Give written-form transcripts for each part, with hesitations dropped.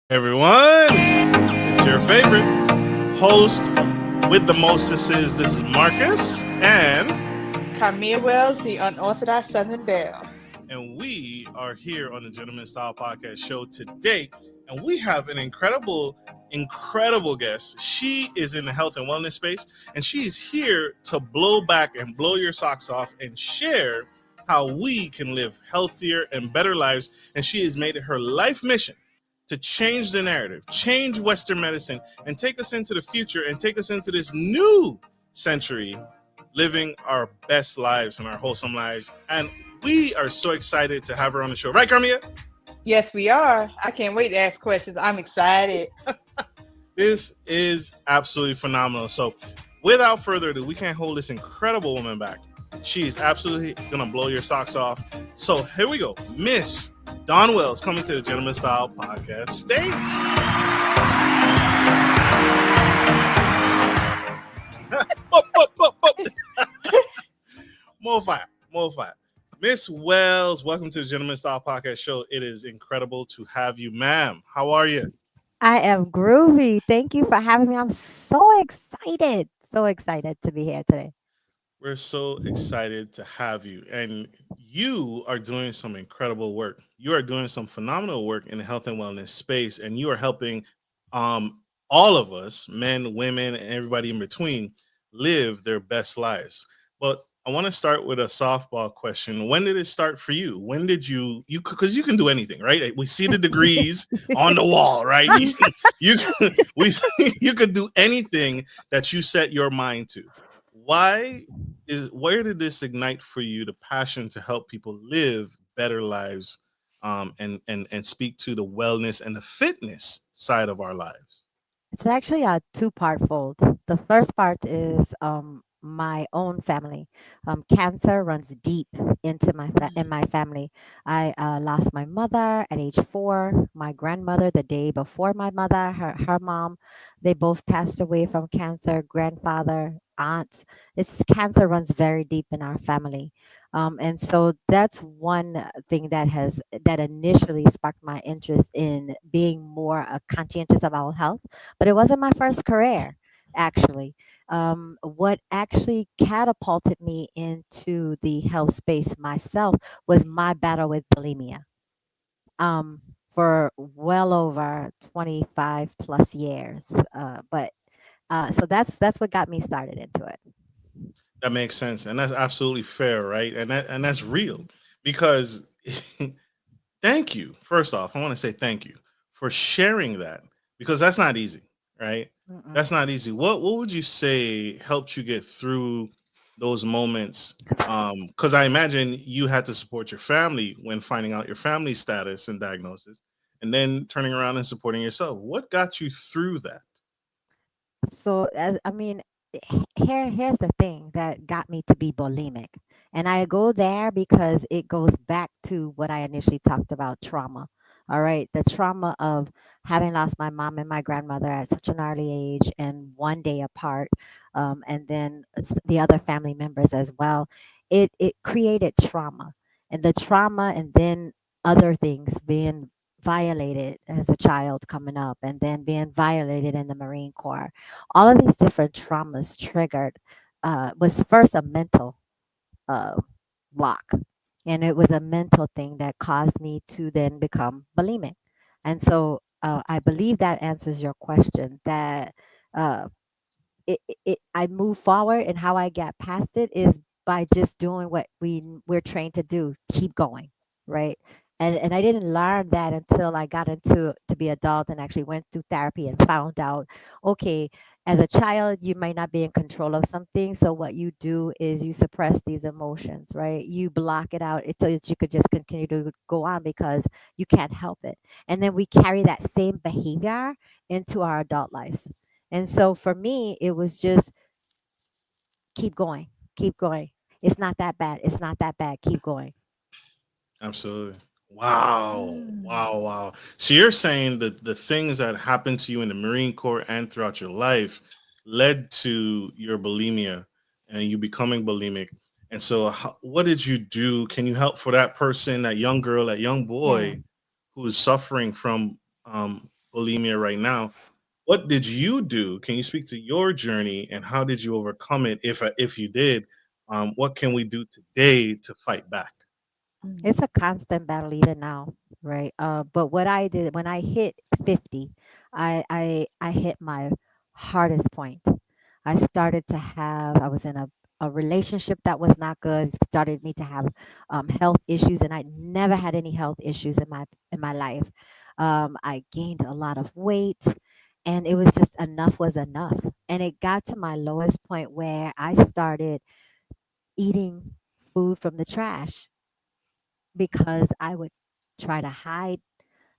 Everyone, it's your favorite host with the mostesses. This is Marcus, Karmea Wells, the unorthodox Southern Belle. we are here on the Gentleman Style Podcast show today, and we have an incredible guest. She is in the health and wellness space, and she is here to blow back and blow your socks off and share how we can live healthier and better lives. And she has made it her life mission to change the narrative, change Western medicine, and take us into the future and take us into this new century, living our best lives and our wholesome lives. And we are so excited to have her on the show. Right, Karmea? Yes, we are. I can't wait to ask questions. I'm excited. This is absolutely phenomenal. So, without further ado, we can't hold this incredible woman back. She is absolutely going to blow your socks off. So, here we go. Miss Dawn Wells coming to the Gentleman Style Podcast stage. More fire. More fire. Miss Wells, welcome to the Gentleman Style Podcast show. It is incredible to have you, ma'am. How are you? I am groovy. Thank you for having me. I'm so excited. So excited to be here today. We're so excited to have you. And you are doing some incredible work. You are doing some phenomenal work in the health and wellness space, and you are helping um, all of us, men, women, and everybody in between, live their best lives. But I want to start with a softball question. When did it start for you? When did you because you can do anything, right? We see the degrees on the wall, right? You we you could do anything that you set your mind to. Why where did this ignite for you the passion to help people live better lives, and speak to the wellness and the fitness side of our lives? It's actually a two-part fold. The first part is my own family. Cancer runs deep into in my family. I lost my mother at age 4. My grandmother the day before my mother, her mom, they both passed away from cancer. Grandfather, aunts. It's cancer runs very deep in our family. And so that's one thing that initially sparked my interest in being more conscientious of our health, but it wasn't my first career, actually. What actually catapulted me into the health space myself was my battle with bulimia. For well over 25 plus years. But so that's what got me started into it. That makes sense, and that's absolutely fair, right? And that's real because thank you. First off, I want to say thank you for sharing that because that's not easy, right? That's Mm-mm. not easy. What would you say helped you get through those moments? Because I imagine you had to support your family when finding out your family status and diagnosis, and then turning around and supporting yourself. What got you through that? So as I mean, here's the thing that got me to be bulimic. And I go there because it goes back to what I initially talked about, trauma. All right, the trauma of having lost my mom and my grandmother at such an early age and one day apart, and then the other family members as well. It created trauma, and the trauma, and then other things being violated as a child coming up, and then being violated in the Marine Corps. All of these different traumas triggered was first a mental uh, block, and it was a mental thing that caused me to then become bulimic. And so I believe that answers your question. That uh, I move forward, and how I get past it is by just doing what we're trained to do, keep going, right? And I didn't learn that until I got into to be adult and actually went through therapy and found out, okay, as a child you might not be in control of something, so what you do is you suppress these emotions, right? You block it out so that you could just continue to go on because you can't help it. And then we carry that same behavior into our adult lives. And so for me, it was just keep going, keep going. It's not that bad. It's not that bad. Keep going. Absolutely. Wow. Mm. Wow. Wow. So you're saying that the things that happened to you in the Marine Corps and throughout your life led to your bulimia and you becoming bulimic. And so, what did you do? Can you help for that person, that young girl, that young Yeah. boy who is suffering from bulimia right now. What did you do? Can you speak to your journey and how did you overcome it? If you did, what can we do today to fight back? It's a constant battle even now, right? But what I did when I hit 50, I hit my hardest point. I was in a relationship that was not good. It started me to have health issues, and I never had any health issues in my life. I gained a lot of weight, and it was just enough was enough. And it got to my lowest point where I started eating food from the trash because I would try to hide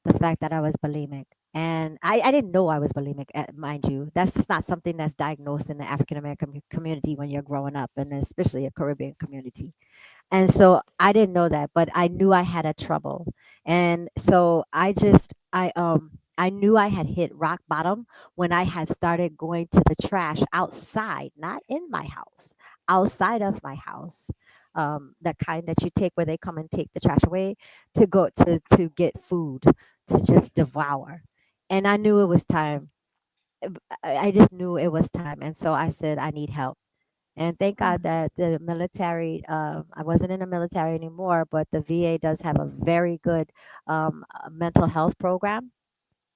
the fact that I was bulimic. And I didn't know I was bulimic, mind you. That's just not something that's diagnosed in the African American community when you're growing up, and especially a Caribbean community. And so I didn't know that, but I knew I had a trouble. And so I knew I had hit rock bottom when I had started going to the trash outside, not in my house, outside of my house. The kind that you take where they come and take the trash away to go to get food to just devour. And I knew it was time. I just knew it was time. And so I said, I need help. And thank God that the military, I wasn't in the military anymore, but the VA does have a very good mental health program.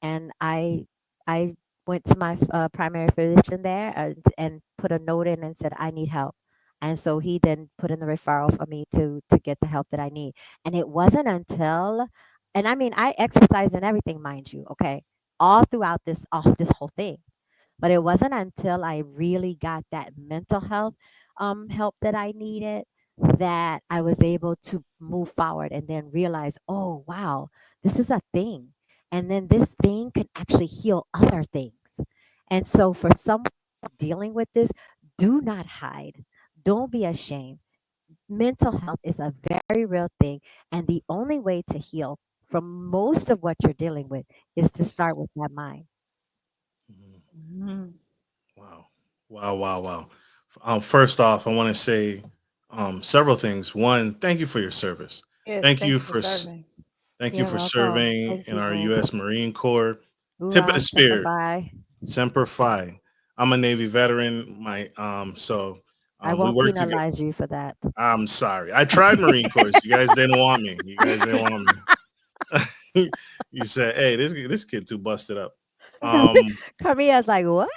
And I went to my primary physician there and put a note in and said, I need help. And so he then put in the referral for me to get the help that I need. And it wasn't until, and I mean, I exercised and everything, mind you, okay, all throughout this whole thing. But it wasn't until I really got that mental health help that I needed that I was able to move forward and then realize, oh, wow, this is a thing. And then this thing can actually heal other things. And so for someone dealing with this, do not hide. Don't be ashamed. Mental health is a very real thing. And the only way to heal from most of what you're dealing with is to start with that mind. Mhm. Mhm. Wow. Wow, wow, wow. First off, I want to say several things. One, thank you for your service. Yes, Thank thank you you for for serving. thank you You're for welcome. serving Thank in you our both. U.S. Marine Corps. Tip of Hoorah, the Semper spear, Fi. semper fi. I'm a Navy veteran. I We won't work together. penalize you for that. I'm sorry. I tried Marine Corps. You guys didn't want me. You guys didn't want me. You said, "Hey, this kid too busted up." Um, Karmia's like, what?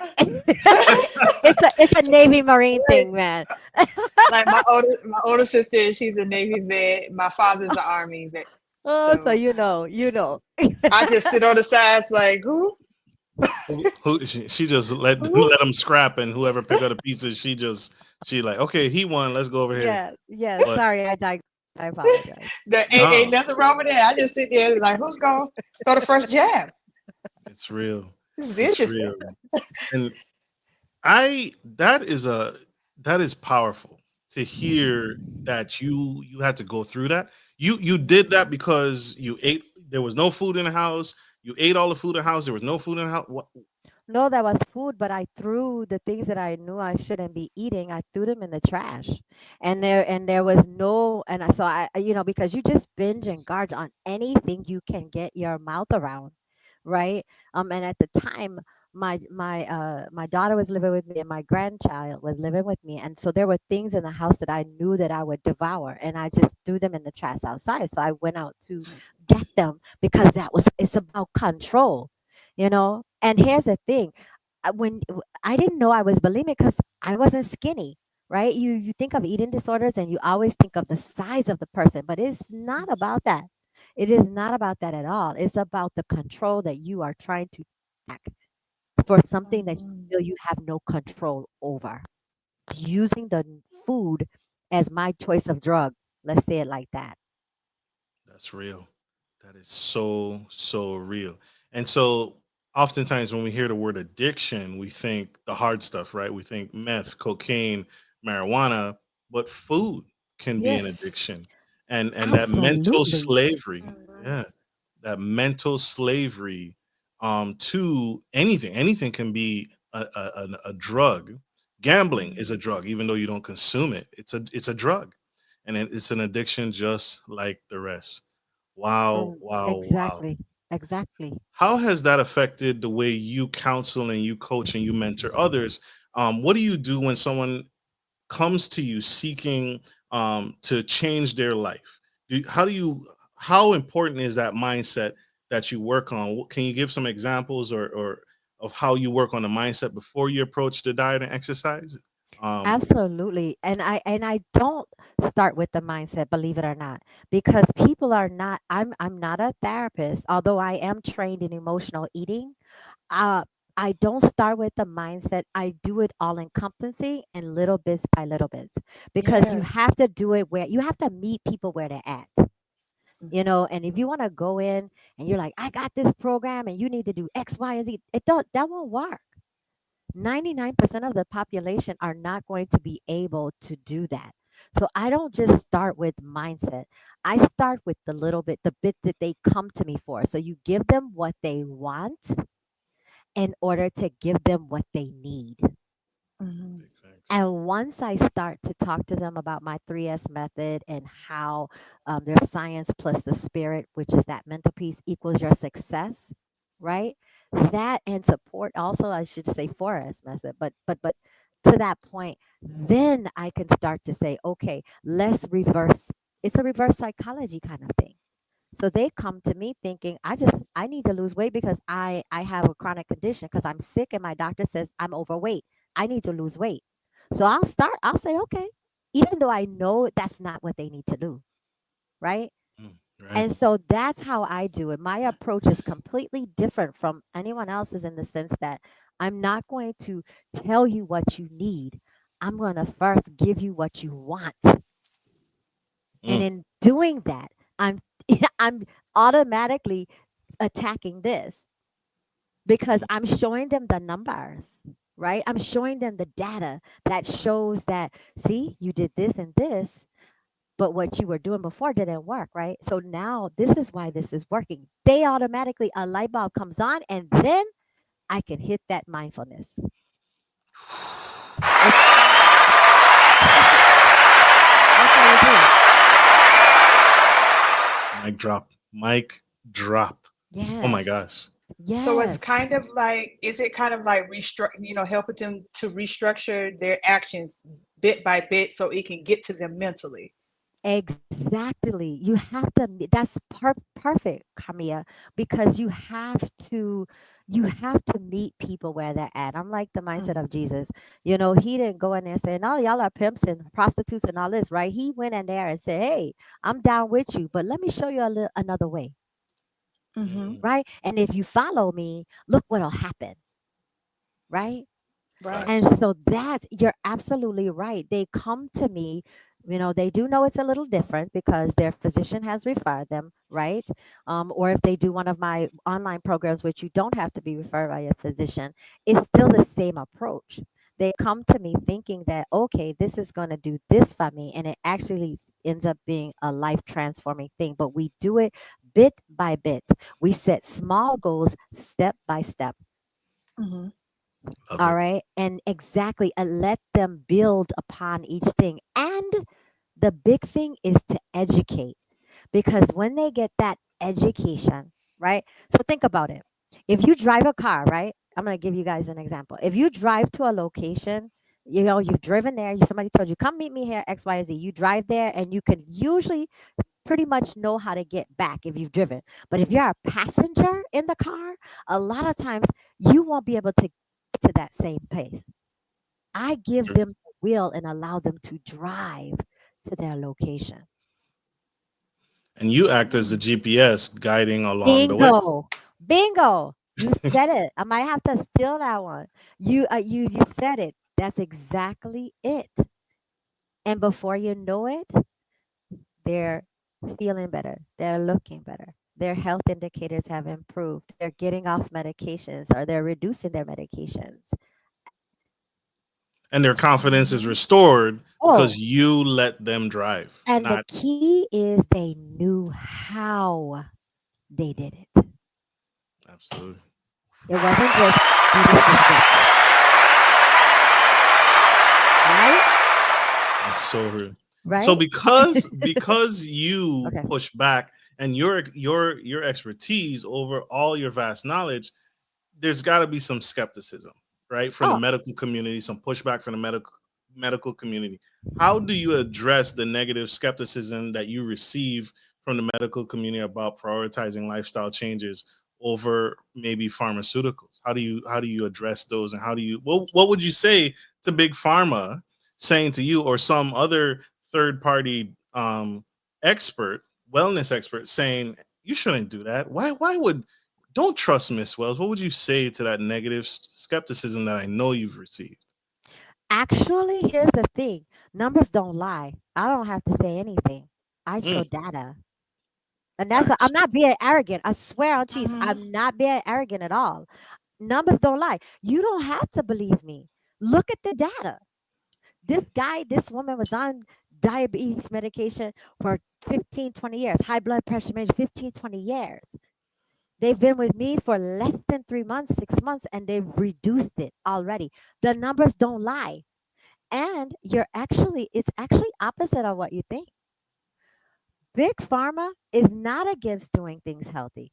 It's a Navy Marine Right. thing, man. Like my older sister, she's a Navy vet. My father's an Army vet. Oh, so So you know. I just sit on the sides like, she just let who? let them scrap, and whoever pick up the pieces, she like, okay, he won. Let's go over here. Yeah, yeah. But Sorry, I apologize. There ain't no, nothing wrong with that. I just sit there like, who's going to throw the first jab? it's real. This is It's interesting. real. And I that is powerful to hear that you had to go through that. You did that because you ate. There was no food in the house. You ate all the food in the house. There was no food in the house. What? No, that was food, but I threw the things that I knew I shouldn't be eating. I threw them in the trash, and there was no, so because you just binge and gorge on anything you can get your mouth around, right? And at the time, my daughter was living with me, and my grandchild was living with me, and so there were things in the house that I knew that I would devour, and I just threw them in the trash outside. So I went out to get them because it's about control, And here's the thing, I didn't know I was bulimic because I wasn't skinny, right? You think of eating disorders and you always think of the size of the person, but it's not about that. It is not about that at all. It's about the control that you are trying to attack for something that you Mhm. feel you have no control over. Using the food as my choice of drug. Let's say it like that. That's real. That is so real. And so oftentimes when we hear the word addiction, we think the hard stuff, right? We think meth, cocaine, marijuana, but food can be an Yes. addiction. And that mental Absolutely. slavery, Mhm. yeah, that mental slavery to anything. Anything can be a drug. Gambling is a Mhm. drug, even though you don't consume it. It's a drug, and it's an addiction just like the rest. Wow, wow, wow. Exactly. Exactly. How has that affected the way you counsel and you coach and you mentor others? What do you do when someone comes to you seeking to change their life? How do you, how important is that mindset that you work on? Can you give some examples or of how you work on the mindset before you approach the diet and exercise? Um, Absolutely. And I don't start with the mindset, believe it or not, because people are not I'm not a therapist, although I am trained in emotional eating. Uh I don't start with the mindset. I do it all encompassing and little bits by little bits, because you Yes. have to do it where you have to meet people where they're at. And if you want to go in and you're like, I got this program and you need to do X, Y, and Z, that won't work. 99% of the population are not going to be able to do that. So I don't just start with mindset. I start with the bit that they come to me for. So you give them what they want in order to give them what they need. Mm-hmm. big thanks. And once I start to talk to them about my 3S method and how there's science plus the spirit, which is that mental piece, equals your success, right? That and support also, I should say 4S method, but to that point, then I can start to say, okay, let's reverse. It's a reverse psychology kind of thing. So they come to me thinking, I need to lose weight because I have a chronic condition because I'm sick and my doctor says I'm overweight. I need to lose weight. So I'll say, okay, even though I know that's not what they need to do, right? Right. And so that's how I do it. My approach is completely different from anyone else's in the sense that I'm not going to tell you what you need. I'm going to first give you what you want. And Mm, in doing that, I'm I'm automatically attacking this because mm, I'm showing them the numbers, right? I'm showing them the data that shows that, see, you did this and this, but what you were doing before didn't work, right? So now this is why this is working. They automatically, a light bulb comes on, and then I can hit that mindfulness. It's that's how you do it. mic drop. Mic drop. Oh my Yes. gosh. So it's Yes. kind of like, is it kind of like helping them to restructure their actions bit by bit so it can get to them mentally? Exactly. You have to that's perfect, Kamia, because you have to meet people where they're at. I'm like the mindset Mm-hmm. of Jesus. He didn't go in there saying, "Oh, y'all are pimps and prostitutes and all this," right? He went in there and said, "Hey, I'm down with you, but let me show you another way." Mm-hmm. Mm, Right? And if you follow me, look what'll happen, right? Right. And facts. so you're absolutely right. They come to me, they do know it's a little different because their physician has referred them, right? Or if they do one of my online programs, which you don't have to be referred by a physician, it's still the same approach. They come to me thinking that, okay, this is going to do this for me. And it actually ends up being a life transforming thing. But we do it bit by bit. We set small goals step by step. Mm-hmm. Love All it. right. And exactly. And let them build upon each thing. And the big thing is to educate because when they get that education, right? So think about it. If you drive a car, right? I'm going to give you guys an example. If you drive to a location, you've driven there, somebody told you, come meet me here, XYZ. You drive there and you can usually pretty much know how to get back if you've driven. But if you're a passenger in the car, a lot of times you won't be able to get to that same place. I give True. them the wheel and allow them to drive to their location. And you act as the GPS guiding along the way. Bingo. Bingo. You said it. I might have to steal that one. You said it. That's exactly it. And before you know it, they're feeling better. They're looking better. Their health indicators have improved. They're getting off medications or they're reducing their medications. And their confidence is Mm-hmm. restored because Oh, you let them drive, and the not key is they knew how they did it. absolutely. It wasn't just do this way, right? That's so real. So Right? because you Okay. push back and your expertise over all your vast knowledge, there's got to be some skepticism, right, from the Oh, medical community, some pushback from the medical community. How do you address the negative skepticism that you receive from the medical community about prioritizing lifestyle changes over maybe pharmaceuticals? How do you address those, and how do you what would you say to big pharma saying to you, or some other third party expert, wellness expert, saying you shouldn't do that? Why would don't trust Miss Wells? What would you say to that negative skepticism that I know you've received? actually, here's the thing. Numbers don't lie. I don't have to say anything. I show Mm, data. And I'm facts. not being arrogant. I swear on cheese, Mm-hmm. I'm not being arrogant at all. Numbers don't lie. You don't have to believe me. Look at the data. This woman was on diabetes medication for 15, 20 years, high blood pressure medication, 15, 20 years. They've been with me for less than 3 months, 6 months, and they've reduced it already. The numbers don't lie. And it's actually opposite of what you think. Big pharma is not against doing things healthy.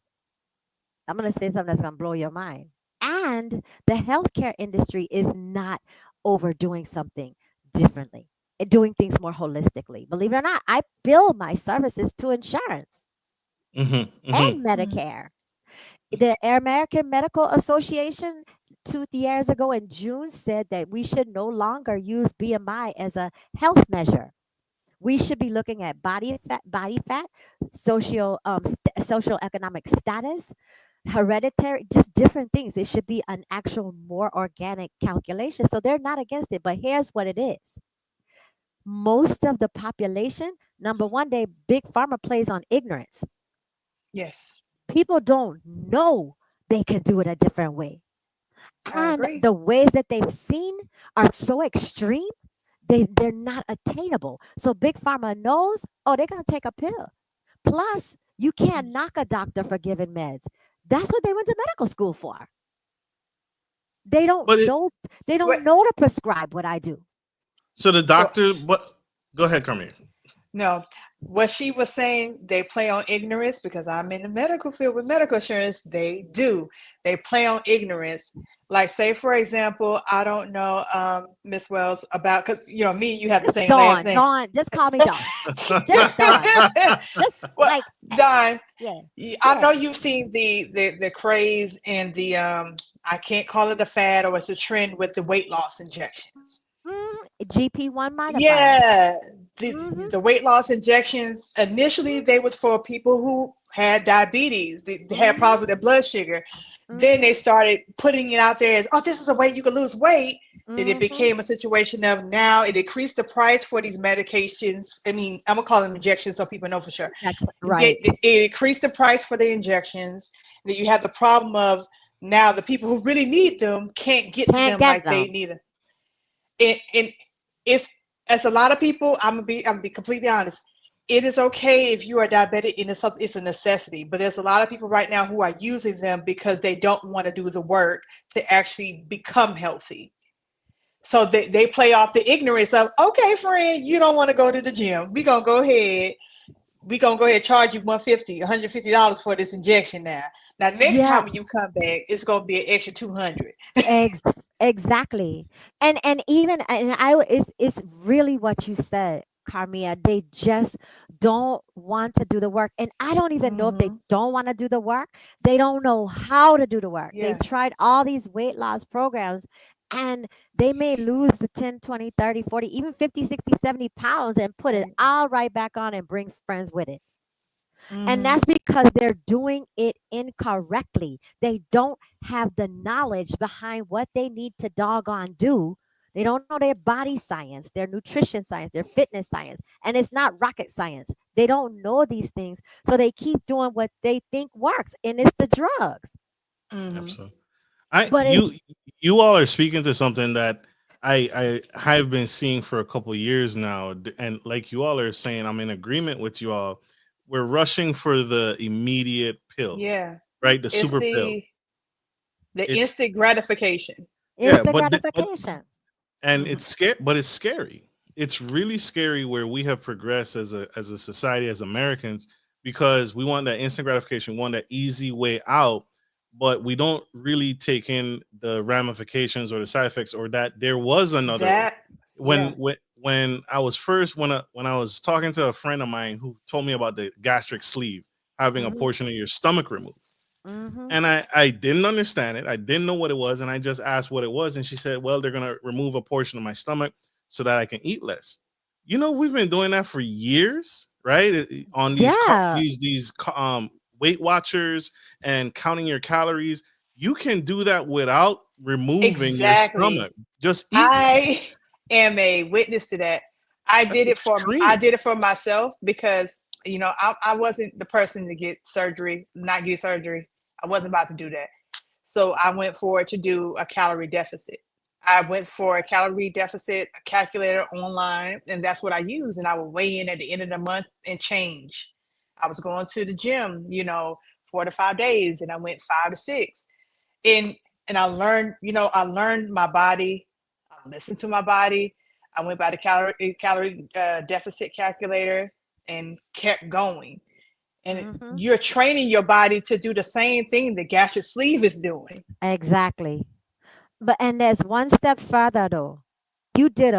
I'm going to say something that's going to blow your mind. And the healthcare industry is not overdoing something differently, doing things more holistically. Believe it or not, I bill my services to insurance Hmm. Hmm. and Mm-hmm. Medicare. The American Medical Association 2 years ago in June said that we should no longer use BMI as a health measure. We should be looking at body fat, social economic status, hereditary, just different things. It should be an actual more organic calculation. So they're not against it. But here's what it is: most of the population, number one, big pharma plays on ignorance. Yes, People don't know they can do it a different way. I And agree. the ways that they've seen are so extreme, they're not attainable. So big pharma knows, oh, they're gonna take a pill. Plus, you can't knock a doctor for giving meds. That's what they went to medical school for. They But don't it know they What? don't know to prescribe what I do. so the Well, doctor, what? Go ahead, Carmia. no, what she was saying, they play on ignorance because I'm in the medical field with medical insurance. They do. They play on ignorance. Like, say, for example, I don't know, Miss Wells, about, because, me, you have the Just same last Dawn. name. Dawn, just call me Dawn. Just Dawn. Just Well, like Don, yeah. I know Yeah. you've seen the craze and the I can't call it a fad or it's a trend with the weight loss injections. GP1 modifiers. Yeah, Hmm. the weight loss injections initially they was for people who had diabetes, they had Hmm. problems with their blood sugar. Then they Hmm. started putting it out there as, oh, this is a way you can lose weight. Then it Hmm. became a situation of now it increased the price for these medications. I mean, I'm gonna call them injections so people know for sure. That's It, right. it, it increased the price for the injections. Then you have the problem of now the people who really need them can't get to Can't them get like they them. need them. And it's as a lot of people, I'm gonna be completely honest. It is okay if you are diabetic and it's a necessity, but there's a lot of people right now who are using them because they don't want to do the work to actually become healthy. So they play off the ignorance of, okay, friend, you don't want to go to the gym. We're gonna go ahead and charge you 150, $150 for this injection now. Now next Yeah. time when you come back, it's gonna be an extra 200. Ex- exactly. And even and I it's really what you said, Carmia. They just don't want to do the work. And I don't even know if they Mm-hmm. don't want to do the work. They don't know how to do the work. They've Yeah. tried all these weight loss programs and they may lose the 10, 20, 30, 40, even 50, 60, 70 pounds and put it Right. all right back on and bring friends with it. And Mm-hmm. that's because they're doing it incorrectly. They don't have the knowledge behind what they need to doggone do. They don't know their body science, their nutrition science, their fitness science. And it's not rocket science. They don't know these things. So they keep doing what they think works, and it's the drugs. Mm-hmm. Absolutely. I But it's you all are speaking to something that I have been seeing for a couple years now, and like you all are saying, I'm in agreement with you all. We're rushing for the immediate pill, Yeah. right? The It's super pill. the It's instant gratification. it's yeah, the but gratification. and Mm-hmm. it's scary, but it's scary. It's really scary where we have progressed as a society, as Americans, because we want that instant gratification, we want that easy way out, but we don't really take in the ramifications or the side effects, or that there was another way. That, yeah. When I was first when I was talking to a friend of mine who told me about the gastric sleeve, having a Mm-hmm. portion of your stomach removed, Mm-hmm. and I didn't understand it. I didn't know what it was, and I just asked what it was, and she said, "Well, they're gonna remove a portion of my stomach so that I can eat less." You know, we've been doing that for years, right? On these Yeah, Weight Watchers and counting your calories. You can do that without removing your Exactly. stomach. Just eat less. I am a witness to that. That's I extreme. did it for myself because I wasn't the person to get surgery, not get surgery. I wasn't about to do that. So I went for to do a calorie deficit. I went for a calorie deficit calculator online, and that's what I used. And I would weigh in at the end of the month and change. I was going to the gym, 4 to 5 days, and I went 5 to 6. And I learned, I learned my body. I listened to my body. I went by the calorie deficit calculator and kept going. And mm-hmm. you're training your body to do the same thing the gastric sleeve is doing. Exactly. But and there's one step further though. You did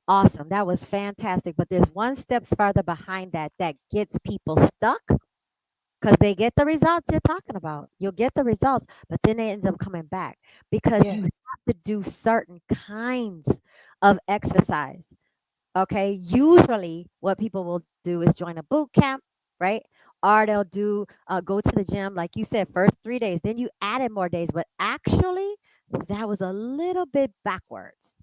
awesome. That was fantastic. But there's one step further behind that that gets people stuck because they get the results you're talking about. You'll get the results, but then they end up coming back because Yeah. you have to do certain kinds of exercise. Okay. Usually, what people will do is join a boot camp, right? Or they'll go to the gym, like you said, first 3 days, then you added more days. But actually, that was a little bit backwards.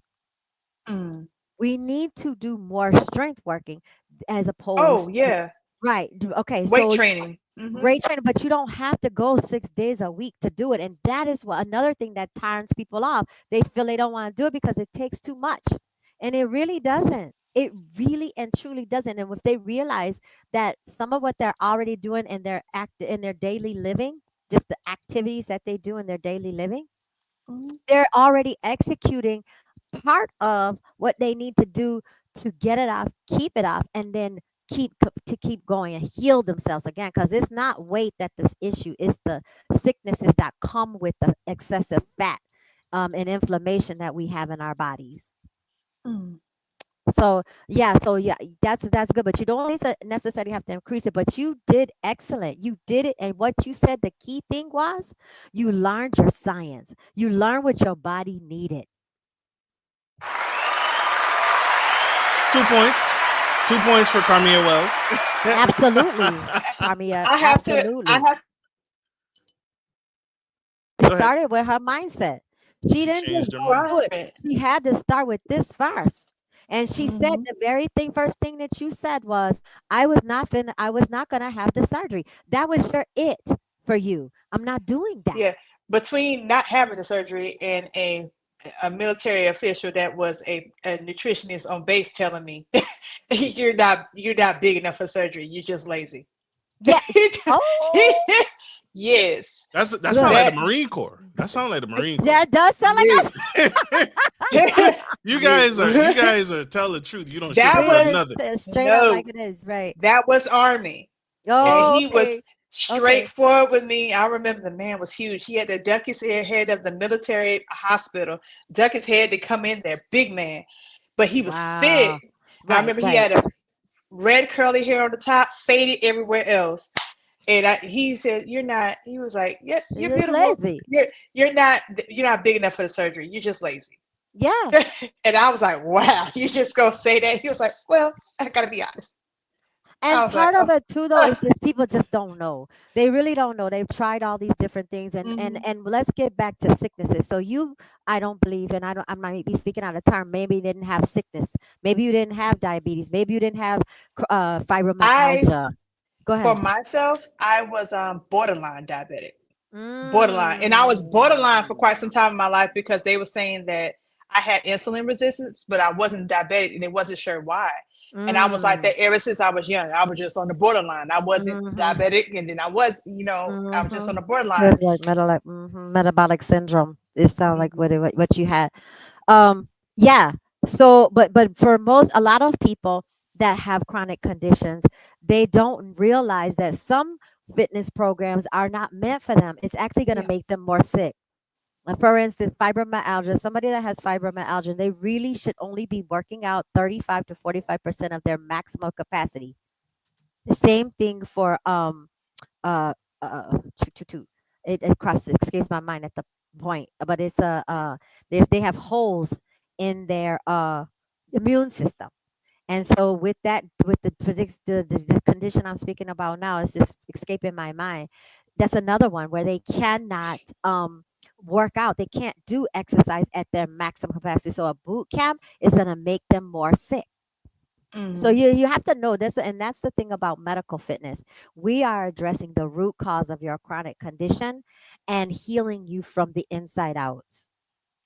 Mm. We need to do more strength working as Oh, opposed to, yeah. right. Okay. Weight So training. Hmm. great training, but you don't have to go 6 days a week to do it. And that is what another thing that turns people off. They feel they don't want to do it because it takes too much. And it really doesn't. It really and truly doesn't. And if they realize that some of what they're already doing in their in their daily living, just the activities that they do in their daily living, Hmm. they're already executing part of what they need to do to get it off, keep it off, and then keep going and heal themselves again. Because it's not weight that this issue; it's the sicknesses that come with the excessive fat and inflammation that we have in our bodies. Mm. So yeah, that's good. But you don't necessarily have to increase it. But you did excellent. You did it, and what you said the key thing was, you learned your science. You learned what your body needed. 2 points. 2 points for Carmea Wells. Absolutely, Carmia. I have to. I Absolutely. have. It Go ahead. started with her mindset. She She didn't just changed her go mind. do it. Right. She had to start with this first. And she said Hmm. the very first thing that you said was, I was not gonna have the surgery. That was your it for you. I'm not doing that. Yeah. Between not having the surgery and a military official that was a nutritionist on base telling me you're not big enough for surgery. You're just lazy. Yeah. Oh, Yes. That sounds look. like the That Marine Corps. That sounds like the Marine Corps. That does sound like you us. You you guys are tell the truth. You don't that sugarcoat was nothing. Straight up no like it is, right? that was Army. And Oh, he was okay. Okay. straightforward with me. I remember the man was huge. He had the duck his head of the military hospital, duck his head to come in there, big man. But he was fit. Wow. I Right, remember he right. had a red curly hair on the top, faded everywhere else. And he said, "You're not." He was like, "Yeah, You're you're just beautiful. lazy. You're not big enough for the surgery. You're just lazy." Yeah. And I was like, "Wow, you just gonna say that?" He was like, "Well, I gotta be honest." I And was like, part of "Oh, it too, though, is just people just don't know. They really don't know. They've tried all these different things, and mhm. let's get back to sicknesses. So you, I don't believe, and I might be speaking out of turn. Maybe you didn't have sickness. Maybe you didn't have diabetes. Maybe you didn't have I fibromyalgia. Go for ahead. myself, I was borderline diabetic." Borderline. And I was borderline for quite some Mm. time in my life because they were saying that I had insulin resistance, but I wasn't diabetic and they wasn't sure why. And I was like Mm. that ever since I was young. I was just on the borderline. I wasn't Mm-hmm. diabetic and then I was just Mm-hmm. on the borderline. Just like metabolic syndrome. It sounds like Hmm. what you had. Yeah. So, but for a lot of people, that have chronic conditions, they don't realize that some fitness programs are not meant for them. It's actually going to Yeah. make them more sick. For instance, fibromyalgia, somebody that has fibromyalgia, they really should only be working out 35 to 45% of their maximum capacity. The same thing for uh it crosses escapes my mind at the point, but it's they have holes in their immune system. And so with that, with the condition I'm speaking about now, it's just escaping my mind. That's another one where they cannot work out. They can't do exercise at their maximum capacity. So a boot camp is going to make them more sick. So Hmm. you have to know this, and that's the thing about medical fitness. We are addressing the root cause of your chronic condition and healing you from the inside out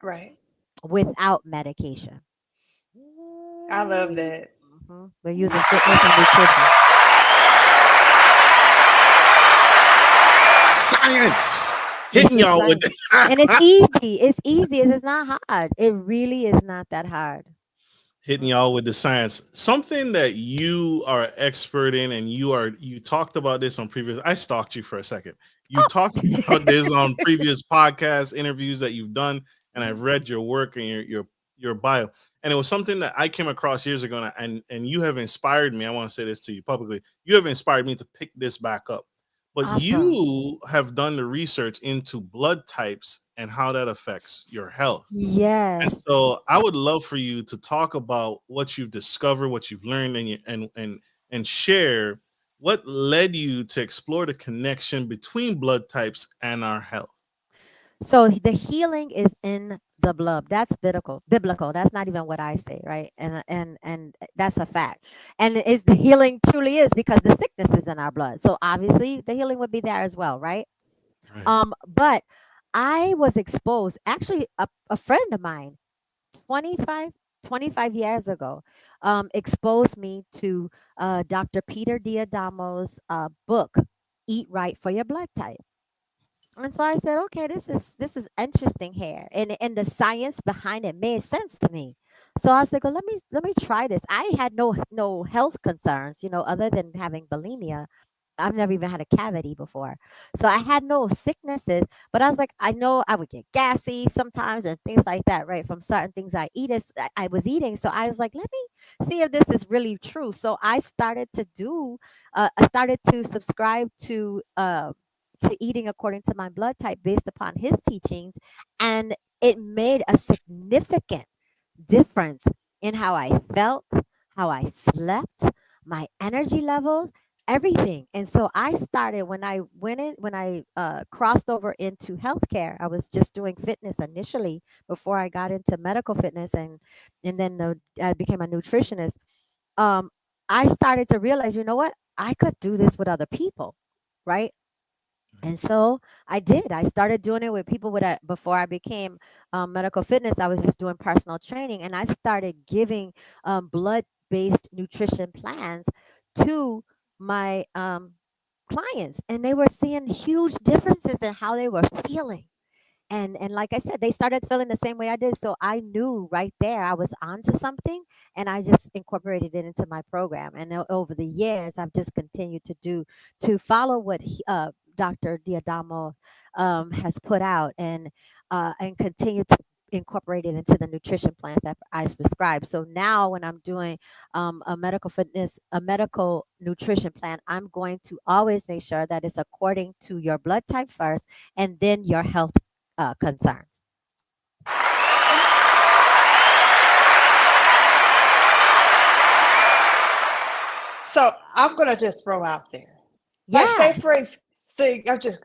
Right. without medication. I love that. We're using fitness and nutrition. Science hitting It's y'all with like, and it's easy. It's easy. It's not hard. It really is not that hard. hitting y'all with the science. Something that you are expert in, and you talked about this on previous. I stalked you for a second. You Oh. talked about this on previous podcast interviews that you've done, and Mhm. I've read your work and your bio. And it was something that I came across years ago, and you have inspired me. I want to say this to you publicly. You have inspired me to pick this back up. But Awesome. you have done the research into blood types and how that affects your health. And Yes. so I would love for you to talk about what you've discovered, what you've learned, and share what led you to explore the connection between blood types and our health. So the healing is in the blood. That's biblical. Biblical. That's not even what I say, right? And that's a fact. And it's the healing truly is because the sickness is in our blood. So obviously the healing would be there as well, right? Right. But I was exposed. Actually, a friend of mine, 25, 25 years ago, exposed me to Dr. Peter Diadamo's book, "Eat Right for Your Blood Type." And so I said, okay, this is interesting here, and the science behind it made sense to me. So I was like, well, let me try this. I had no health concerns, other than having bulimia. I've never even had a cavity before, so I had no sicknesses. But I was like, I know I would get gassy sometimes and things like that, right, from certain things I was eating. So I was like, let me see if this is really true. So I started to subscribe to eating according to my blood type based upon his teachings. And it made a significant difference in how I felt, how I slept, my energy levels, everything. And so I started when I crossed over into healthcare. I was just doing fitness initially before I got into medical fitness, and then I became a nutritionist. Um, I started to realize, you know what? I could do this with other people, right? And so I did. I started doing it with people before I became medical fitness. I was just doing personal training, and I started giving blood-based nutrition plans to my clients, and they were seeing huge differences in how they were feeling. And like I said, they started feeling the same way I did. So I knew right there I was onto something, and I just incorporated it into my program. And over the years, I've just continued to follow what Dr. Diadamo has put out, and continue to incorporate it into the nutrition plans that I prescribe. So now when I'm doing a medical nutrition plan, I'm going to always make sure that it's according to your blood type first, and then your health concerns. So I'm gonna just throw out there, like, Yeah. say for instance, say I'm just,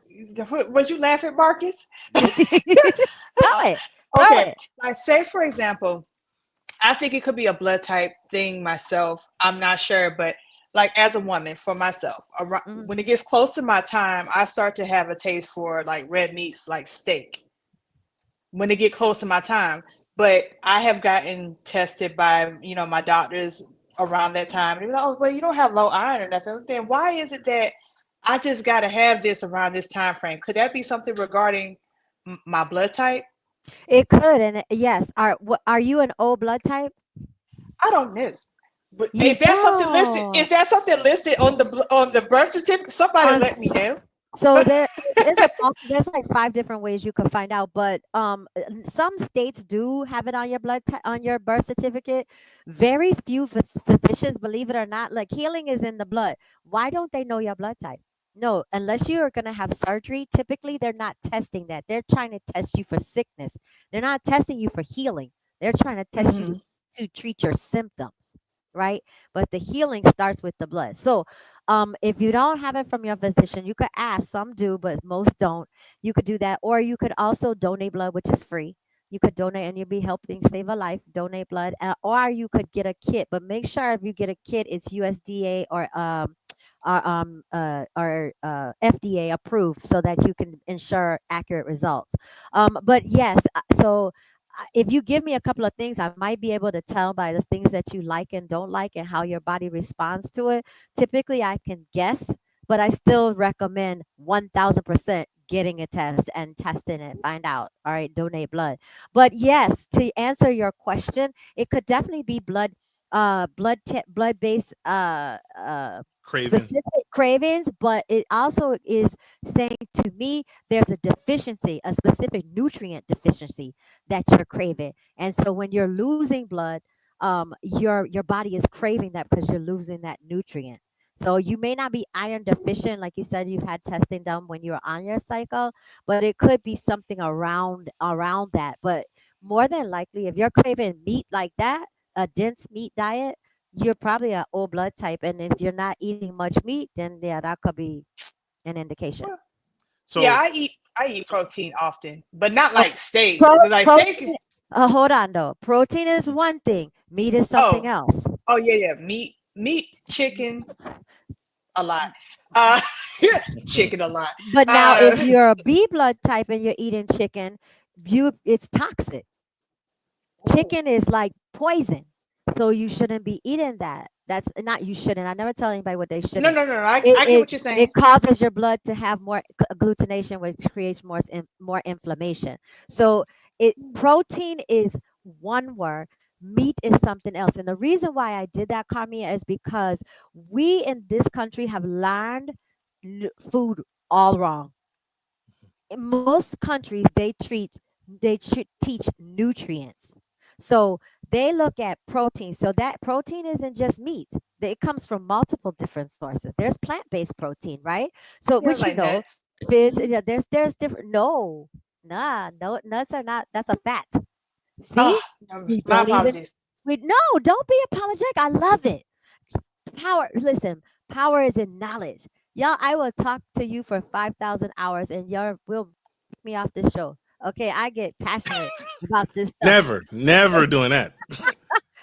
was you laughing, Marcus? Throw it. Throw Okay, it. like say for example, I think it could be a blood type thing myself. I'm not sure, but like as a woman, for myself, Mhm. when it gets close to my time, I start to have a taste for like red meats, like steak. When it get close to my time, but I have gotten tested by my doctors around that time, and they're like, "Oh, well, you don't have low iron or nothing." Then why is it that I just got to have this around this time frame? Could that be something regarding my blood type? It could, and yes. Are you an O blood type? I don't know. But You is don't. that something listed on the birth certificate? Somebody On let me know. So there's there's like five different ways you can find out, but some states do have it on your on your birth certificate. Very few physicians, believe it or not, like healing is in the blood. Why don't they know your blood type? No, unless you are going to have surgery, typically they're not testing that. They're trying to test you for sickness. They're not testing you for healing. They're trying to test you Hmm. to treat your symptoms, right? But the healing starts with the blood. So if you don't have it from your physician, you could ask. Some do, but most don't. You could do that, or you could also donate blood, which is free. You could donate, and you'll be helping save a life. Donate blood, or you could get a kit. But make sure if you get a kit, it's USDA or FDA approved, so that you can ensure accurate results. But yes, so if you give me a couple of things, I might be able to tell by the things that you like and don't like and how your body responds to it. Typically, I can guess, but I still recommend 1000% getting a test and testing it, find out. All right, donate blood. But yes, to answer your question, it could definitely be blood based Craving. specific cravings, but it also is saying to me there's a deficiency, a specific nutrient deficiency that you're craving. And so when you're losing blood, your body is craving that because you're losing that nutrient. So you may not be iron deficient, like you said, you've had testing done when you were on your cycle, but it could be something around that. But more than likely, if you're craving meat like that, a dense meat diet, you're probably a O blood type. And if you're not eating much meat, then yeah, that could be an indication. Well, yeah, So, I eat protein often, but not Oh, like steak. Like steak. protein. Hold on though. Protein is one thing. Meat is something Oh, else. oh yeah, yeah. Meat, chicken, a lot. Uh, chicken a lot. But now, if Uh, you're a B blood type and you're eating chicken, it's toxic. oh, Chicken is like poison. So you shouldn't be eating that. That's not you shouldn't. I never tell anybody what they no, shouldn't. no, no, no. It I get it what you're it saying. causes your blood to have more agglutination, which creates more inflammation. So it protein is one word, meat is something else. And the reason why I did that, Carmia, is because we in this country have learned food all wrong. In most countries teach nutrients. So they look at protein. So that protein isn't just meat. It comes from multiple different sources. There's plant-based protein, right? So Yeah, which like nuts. fish, Hmm. yeah, there's different. No, nah, no, nuts are not. That's a fat. Oh, See, no, we my don't even. apologies. We no, don't be apologetic. I love it. Power, listen, power is in knowledge. Y'all, I will talk to you for 5,000 hours and y'all will kick me off this show. Okay, I get passionate about this stuff. never, never doing that.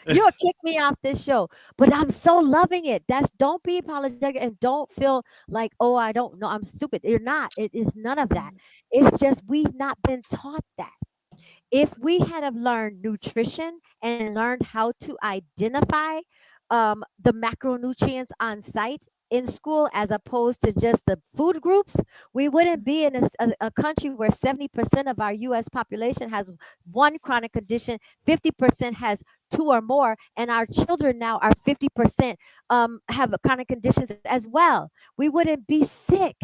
You'll kick me off this show, but I'm so loving it. Don't be apologetic and don't feel like, oh, I don't know, I'm stupid. You're not. It is none of that. Mhm. It's just we've not been taught that. If we had have learned nutrition and learned how to identify the macronutrients on site in school as opposed to just the food groups, we wouldn't be in a country where 70% of our US population has one chronic condition, 50% has two or more, and our children now are 50% have chronic conditions as well. We wouldn't be sick,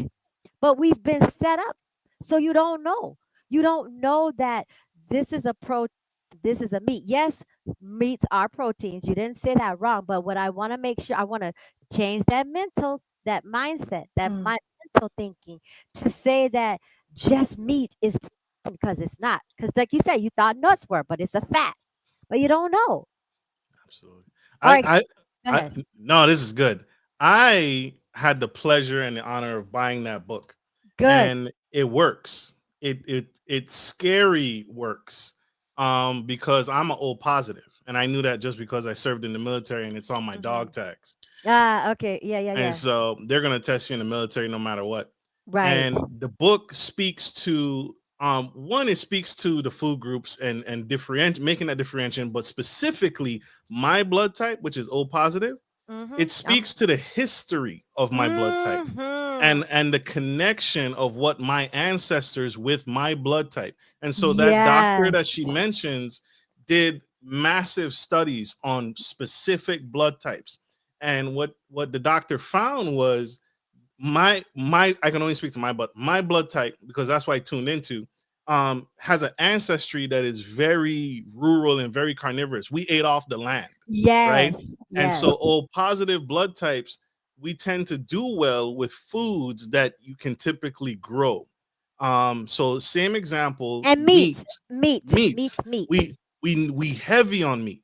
but we've been set up so you don't know. You don't know that this is a protein, this is a meat. Yes, meats are proteins. You didn't say that wrong. But what I want to make sure, I want to change that mindset, Mm. mental thinking to say that just meat is protein because it's not. Because, like you said, you thought nuts were, but it's a fat. But you don't know. Absolutely. Or I, I, go I, ahead. no, this is good. I had the pleasure and the honor of buying that book, Good. and it works. It scary works. Because I'm an O positive, and I knew that just because I served in the military and it's on my Hmm. dog tags. Ah, okay. Yeah, yeah, And yeah. so they're gonna test you in the military no matter what. Right. And the book speaks to one, it speaks to the food groups and differentiate making that differentiation, but specifically my blood type, which is O positive, Mm-hmm. it speaks to the history of my blood type Mm-hmm. and the connection of what my ancestors with my blood type. And so that doctor that Yes. she mentions did massive studies on specific blood types. And what the doctor found was my I can only speak to my blood type, because that's what I tuned into, has an ancestry that is very rural and very carnivorous. We ate off the land, right? Yes, And so yes. O positive blood types, we tend to do well with foods that you can typically grow. So same example, And meat. meat, meat, Meat. meat, meat. We heavy on meat.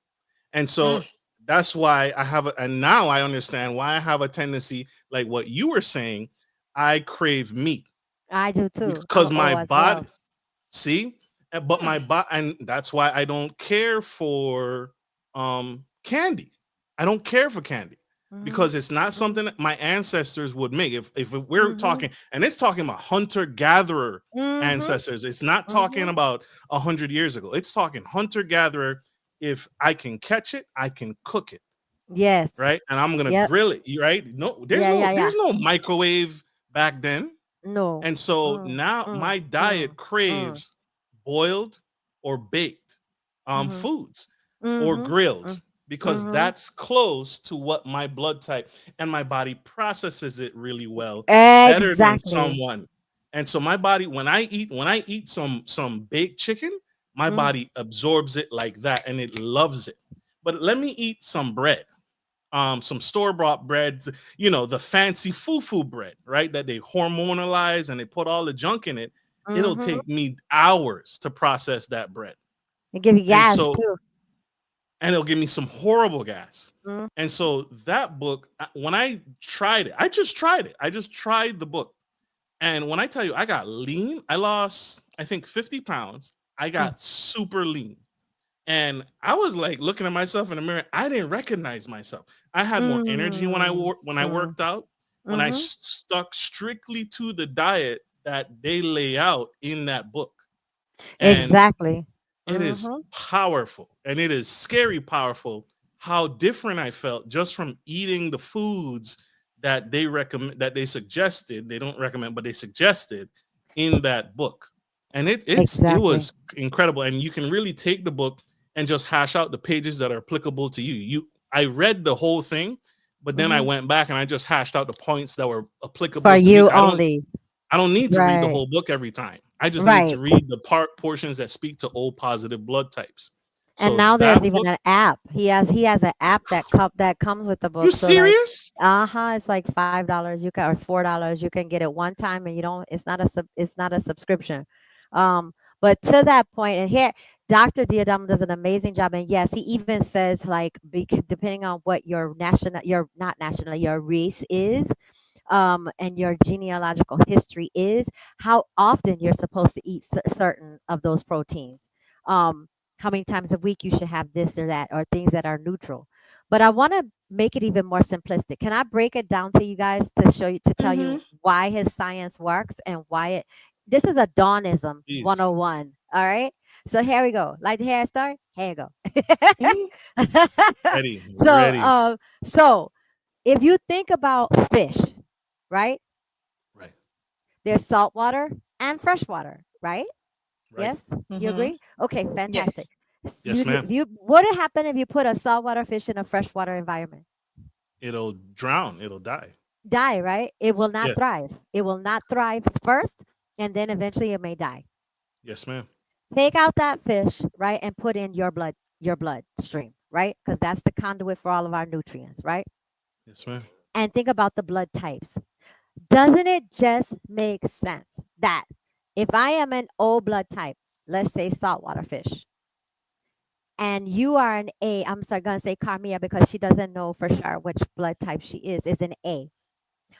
And so Mm. that's why and now I understand why I have a tendency, like what you were saying, I crave meat I do too. I'm because O my as well. body, see, but my Mm. body, and that's why I don't care for candy. I don't care for candy Mhm, because it's not mhm, something that my ancestors would make. If we're mhm, talking, and it's talking about hunter gatherer mhm, ancestors, it's not talking mhm. about 100 years ago. It's talking hunter gatherer. If I can catch it, I can cook it, Yes. right? And I'm gonna Yep. grill it. Right? No, Yeah, yeah, there's yeah. no microwave back then. No. And so Mm, now mm, my mm, diet mm, craves boiled or baked mhm, foods or mhm, grilled, mm, because mhm. that's close to what my blood type, and my body processes it really well, better than Exactly. someone. And so my body, when I eat some baked chicken, my Mm, body absorbs it like that and it loves it. But let me eat some bread, some store-bought breads, the fancy foo-foo bread, right? That they hormonalize and they put all the junk in it. It'll mhm. take me hours to process that bread. It give you And gas so, too. and it'll give me some horrible gas. Mm, And so that book, when I tried it, I just tried it. I just tried the book. And when I tell you I got lean, I lost, I think, 50 pounds. I mm, got super lean. And I was like looking at myself in the mirror. I didn't recognize myself. I had more energy mm, when I mm, worked out. When I mhm. stuck strictly to the diet that they lay out in that book, and Exactly. it is Mhm, powerful, and it is scary powerful how different I felt just from eating the foods that they recommend, that they suggested. They don't recommend, but they suggested in that book. And it exactly. was incredible. And you can really take the book and just hash out the pages that are applicable to you. I read the whole thing, but then I Mhm. went back and I just hashed out the points that were For applicable to me. you only. I don't need to read the Right. whole book every time. I just need to Right. read the portions that speak to O positive blood types. And So now there's that even book, an app. He has an app that comes with the you book. So like, serious? it's like $5 you can, or $4. You can get it one time, and you don't. It's not a subscription. But to that point, and here, Dr. Diadam does an amazing job. And yes, he even says like, depending on what your not national, your race is, and your genealogical history is, how often you're supposed to eat certain of those proteins. How many times a week you should have this or that, or things that are neutral. But I want to make it even more simplistic. Can I break it down to you guys to show you, to tell you Mhm. why his science works and why it, this is a Dawnism Please. 101. All right. So here we go. Like the hair start? Here you go. Mhm. Ready, so ready. so if you think about fish, right? Right, There's saltwater and freshwater, right? right. Yes, you Mhm. agree? Okay, fantastic. Yes. Yes, ma'am. If you, what would happen if you put a saltwater fish in a freshwater environment? It'll drown. It'll die. Die, right? It will not Yes, thrive. It will not thrive first, and then eventually it may die. yes, ma'am. Take out that fish, right, and put in your bloodstream, right? Because that's the conduit for all of our nutrients, right? Yes, ma'am. And think about the blood types. Doesn't it just make sense that if I am an O blood type, let's say saltwater fish, and you are an A, I'm sorry, gonna say Karmea because she doesn't know for sure which blood type she is an A.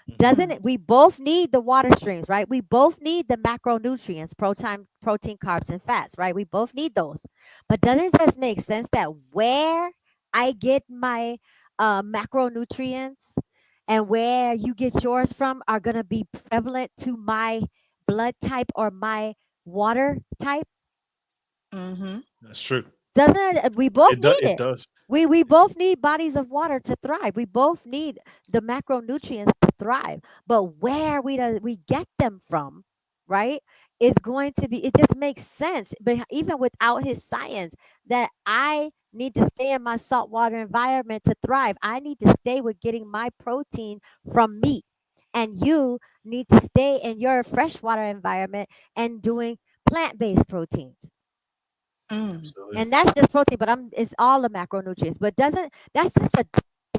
Hmm. Doesn't Mhm. it? We both need the water streams, right? We both need the macronutrients, protein, carbs, and fats, right? We both need those. But doesn't it just make sense that where I get my macronutrients and where you get yours from are gonna be prevalent to my blood type or my water type? Mhm. That's true. Doesn't it? We both need It it. does. We both need bodies of water to thrive. We both need the macronutrients to thrive. But where we get them from, right, is going to be, it just makes sense. But even without his science, that I need to stay in my saltwater environment to thrive. I need to stay with getting my protein from meat. And you need to stay in your freshwater environment and doing plant-based proteins. Mm. Absolutely. And that's just protein, but I'm it's all the macronutrients. But doesn't that's just a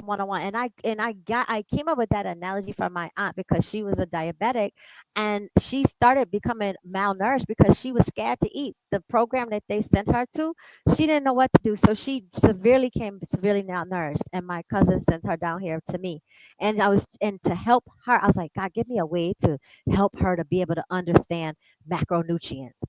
101. And I came up with that analogy from my aunt because she was a diabetic and she started becoming malnourished because she was scared to eat. The program that they sent her to, she didn't know what to do. So she severely came severely malnourished. And my cousin sent her down here to me. And to help her, I was like, God, give me a way to help her to be able to understand macronutrients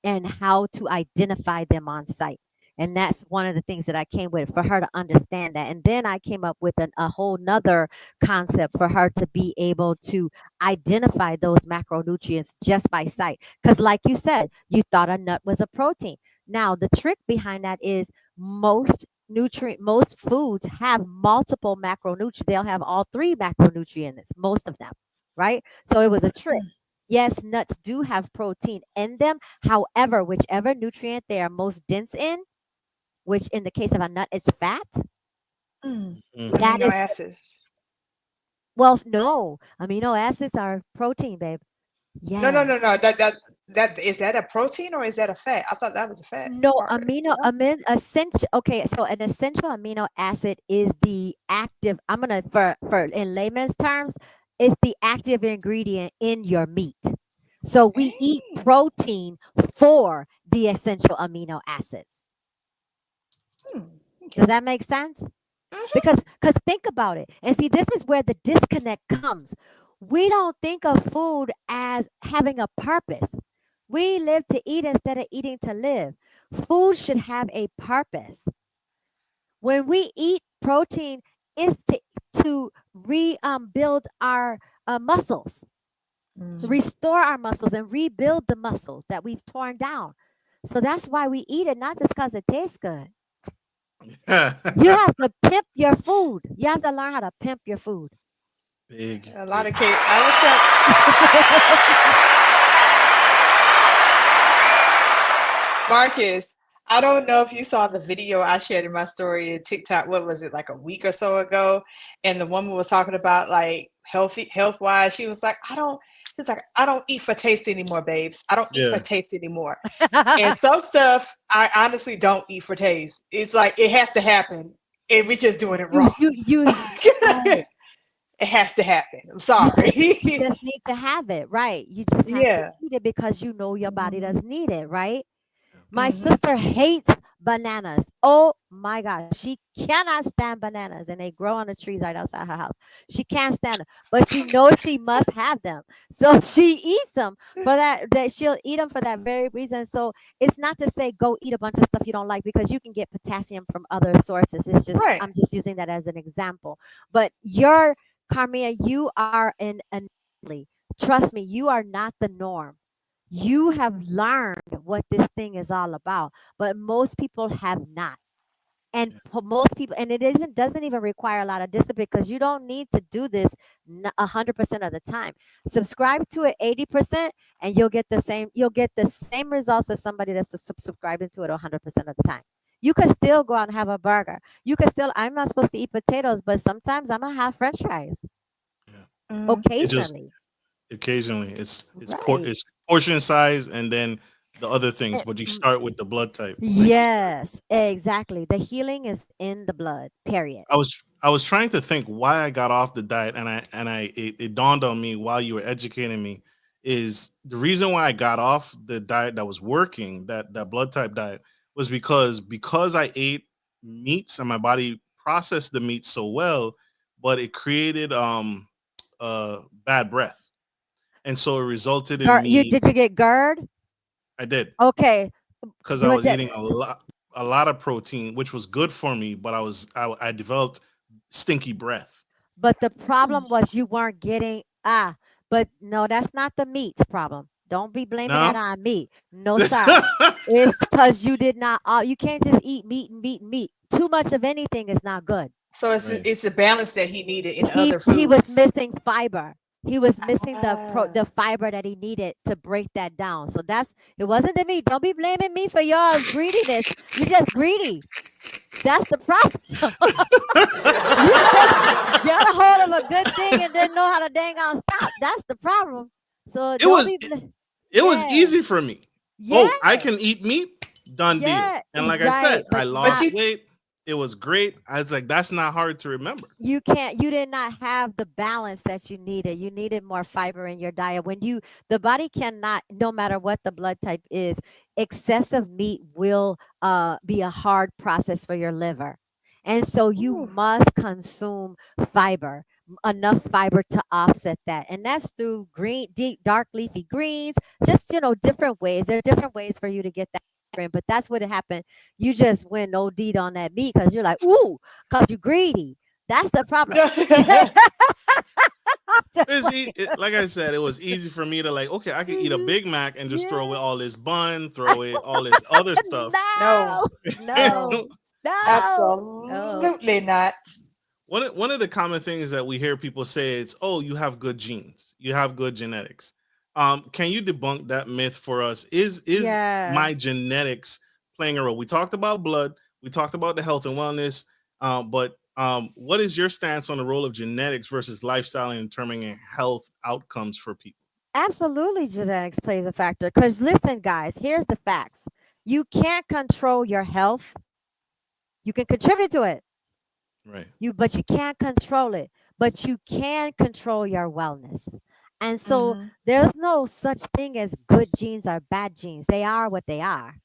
and how to identify them on site. And that's one of the things that I came with for her to understand that. And then I came up with a whole nother concept for her to be able to identify those macronutrients just by sight. Because, like you said, you thought a nut was a protein. Now, the trick behind that is most foods have multiple macronutrients. They'll have all three macronutrients, most of them, right? So it was a trick. Mm. Yes, nuts do have protein in them. However, whichever nutrient they are most dense in, which in the case of a nut is fat, Mm. Mhm. that Amino is, acids. well, no, amino acids are protein, babe. No, no, Yeah. no, no. That is that a protein or is that a fat? I thought that was a fat No, part. No. essential. Okay, so an essential amino acid is the active. I'm gonna for in layman's terms, it's the active ingredient in your meat. So we eat Dang. protein for the essential amino acids. Hmm. Does Okay. that make sense? Hmm. Because think about it. And see, this is where the disconnect comes. We don't think of food as having a purpose. We live to eat instead of eating to live. Food should have a purpose. When we eat protein, it's to rebuild our muscles, Mm. restore our muscles, and rebuild the muscles that we've torn down. So that's why we eat it, not just because it tastes good. You have to pimp your food. You have to learn how to pimp your food. Big, A lot big. of case. I was tell Marcus. I don't know if you saw the video I shared in my story in TikTok. What was it, like a week or so ago? And the woman was talking about like health wise. She was like, I don't. She's like, I don't eat for taste anymore, babes. I don't eat for Yeah. taste anymore. And some stuff I honestly don't eat for taste. It's like it has to happen, and we're just doing it you wrong. you you right. It has to happen. I'm You just you sorry. just need to have it, right? You just have to Yeah. eat it because you know your body Hmm. does need it, right? My Hmm. sister hates bananas. Oh my gosh, she cannot stand bananas, and they grow on the trees right outside her house. She can't stand them, but she knows she must have them, so she eats them for that. She'll eat them for that very reason. So it's not to say go eat a bunch of stuff you don't like because you can get potassium from other sources. It's just Right. I'm just using that as an example. But your Carmia, you are an anomaly. Trust me, you are not the norm. You have learned what this thing is all about, but most people have not. And Yeah. most people, and it even doesn't even require a lot of discipline because you don't need to do this 100% of the time. Subscribe to it 80%, and You'll get the same results as somebody that's subscribing to it 100% of the time. You could still go out and have a burger. You could still. I'm not supposed to eat potatoes, but sometimes I'm gonna have French fries Yeah. Hmm. It just occasionally. occasionally Right. it's portion size and then the other things, Eh, but you mm, start with the blood type, like you said. Yes, exactly. The healing is in the blood, period. I was trying to think why I got off the diet, and it dawned on me while you were educating me is the reason why I got off the diet that was working, that blood type diet, was because I ate meats and my body processed the meat so well, but it created bad breath, and so it resulted in You me. did you get GERD? I did Okay, because I but was eating a lot of protein, which was good for me, but I developed stinky breath. the problem was you weren't getting but no, that's not the meat's problem. Don't be blaming that No. on meat. No, sir. It's because you did not. You can't just eat meat and meat and meat. Too much of anything is not good. So Right. it's the balance that he needed in other He was foods. missing fiber. He was missing Ah. the fiber that he needed to break that down. So it wasn't the meat. Don't be blaming me for your greediness. You just greedy. That's the problem. You supposed to get a hold of a good thing and then know how to dang on stop. That's the problem. So it don't was be, it was yeah, easy for me. yeah, Oh, I can eat meat, done deal. yeah, And like I right. said, I But But not lost you weight. It was great. I was like, that's not hard to remember. you can't you did not have the balance that you needed. You needed more fiber in your diet. When you the body cannot, no matter what the blood type is, excessive meat will be a hard process for your liver. And so you Ooh. must consume fiber, enough fiber to offset that. And that's through green, deep, dark leafy greens, just different ways. There are different ways for you to get that in, but that's what happened. You just went OD'd on that meat because you're like, ooh, because you're greedy. That's the problem. I'm just Like I said, it was easy for me to like, okay, I could eat a like, Big Mac and just throw yeah. away all this bun, throw away all this other stuff. No, No, no, no, no, no. absolutely not. One of the common things that we hear people say is, "Oh, you have good genes, you have good genetics." Can you debunk that myth for us? Is Yeah, my genetics playing a role? We talked about blood, we talked about the health and wellness, but what is your stance on the role of genetics versus lifestyle in determining health outcomes for people? absolutely. Genetics plays a factor. Because listen, guys, here's the facts. You can't control your health. You can contribute to it. Right. But you can't control it. But you can control your wellness. And so Hmm. there's no such thing as good genes or bad genes. They are what they are.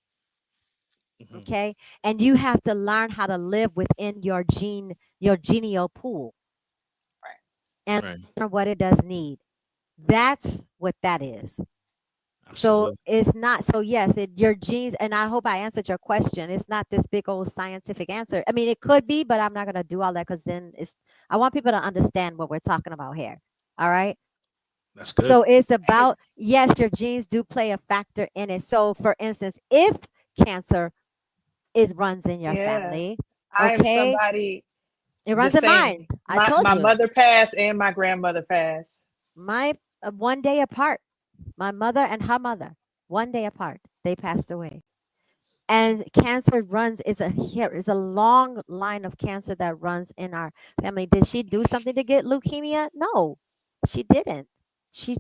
Mhm. Okay. And you have to learn how to live within your genial pool and Right. learn what it does need. That's what that is. So Absolutely. it's not so yes, your genes, and I hope I answered your question. It's not this big old scientific answer. I mean, it could be, but I'm not gonna do all that because then I want people to understand what we're talking about here. All right. That's So good. it's about, yes, your genes do play a factor in it. So for instance, if cancer is runs in your Yeah, family, I am okay, somebody it the runs in same. mine. I told My you. mother passed and my grandmother passed. My one day apart. My mother and her mother, one day apart. They passed away. And cancer runs is a long line of cancer that runs in our family. Did she do something to get leukemia? No, she didn't. She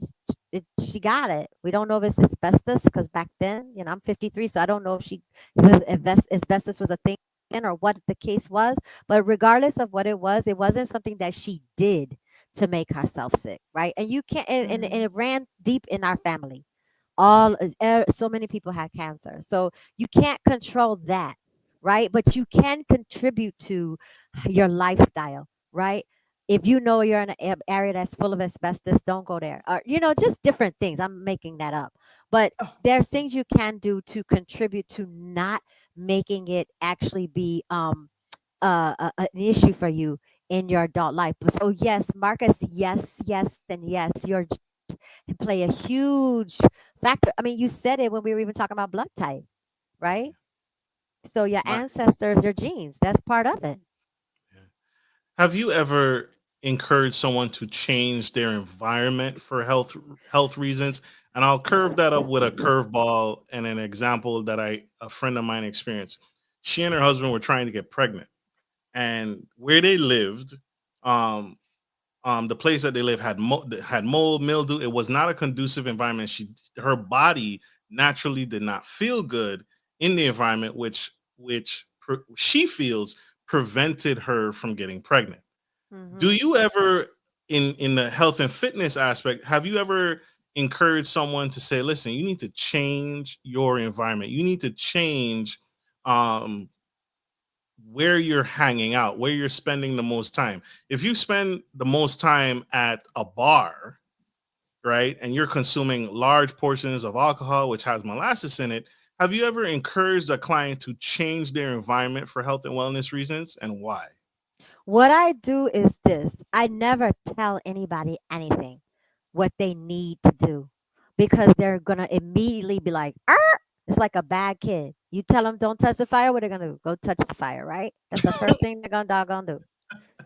she got it. We don't know if it's asbestos because back then, I'm 53, so I don't know if asbestos was a thing then or what the case was. But regardless of what it wasn't something that she did to make herself sick, right? And you can't, and Hmm. it ran deep in our family. So many people had cancer, so you can't control that, right? But you can contribute to your lifestyle, right? If you know you're in an area that's full of asbestos, don't go there, or just different things. I'm making that up, but Oh, there's things you can do to contribute to not making it actually be an issue for you in your adult life. So yes, Marcus, yes, yes, and yes, your play a huge factor. I mean, you said it when we were even talking about blood type, right? So your My, ancestors, your genes, that's part of it. yeah. Have you ever encouraged someone to change their environment for health reasons? And I'll curve that up with a curveball and an example that a friend of mine experienced. She and her husband were trying to get pregnant, and where they lived, um, the place that they live had mold, mildew. It was not a conducive environment. Her body naturally did not feel good in the environment, which she feels prevented her from getting pregnant. Do Mm-hmm. you ever, in the health and fitness aspect, have you ever encouraged someone to say, listen, you need to change your environment, you need to change um where you're hanging out, where you're spending the most time? If you spend the most time at a bar, right, and you're consuming large portions of alcohol which has molasses in it, have you ever encouraged a client to change their environment for health and wellness reasons, and why? What I do is this: I never tell anybody anything what they need to do because they're gonna immediately be like, "Ah!" It's like a bad kid. You tell them don't touch the fire, what are they gonna do? Go touch the fire, right? That's the first thing they're gonna doggone do.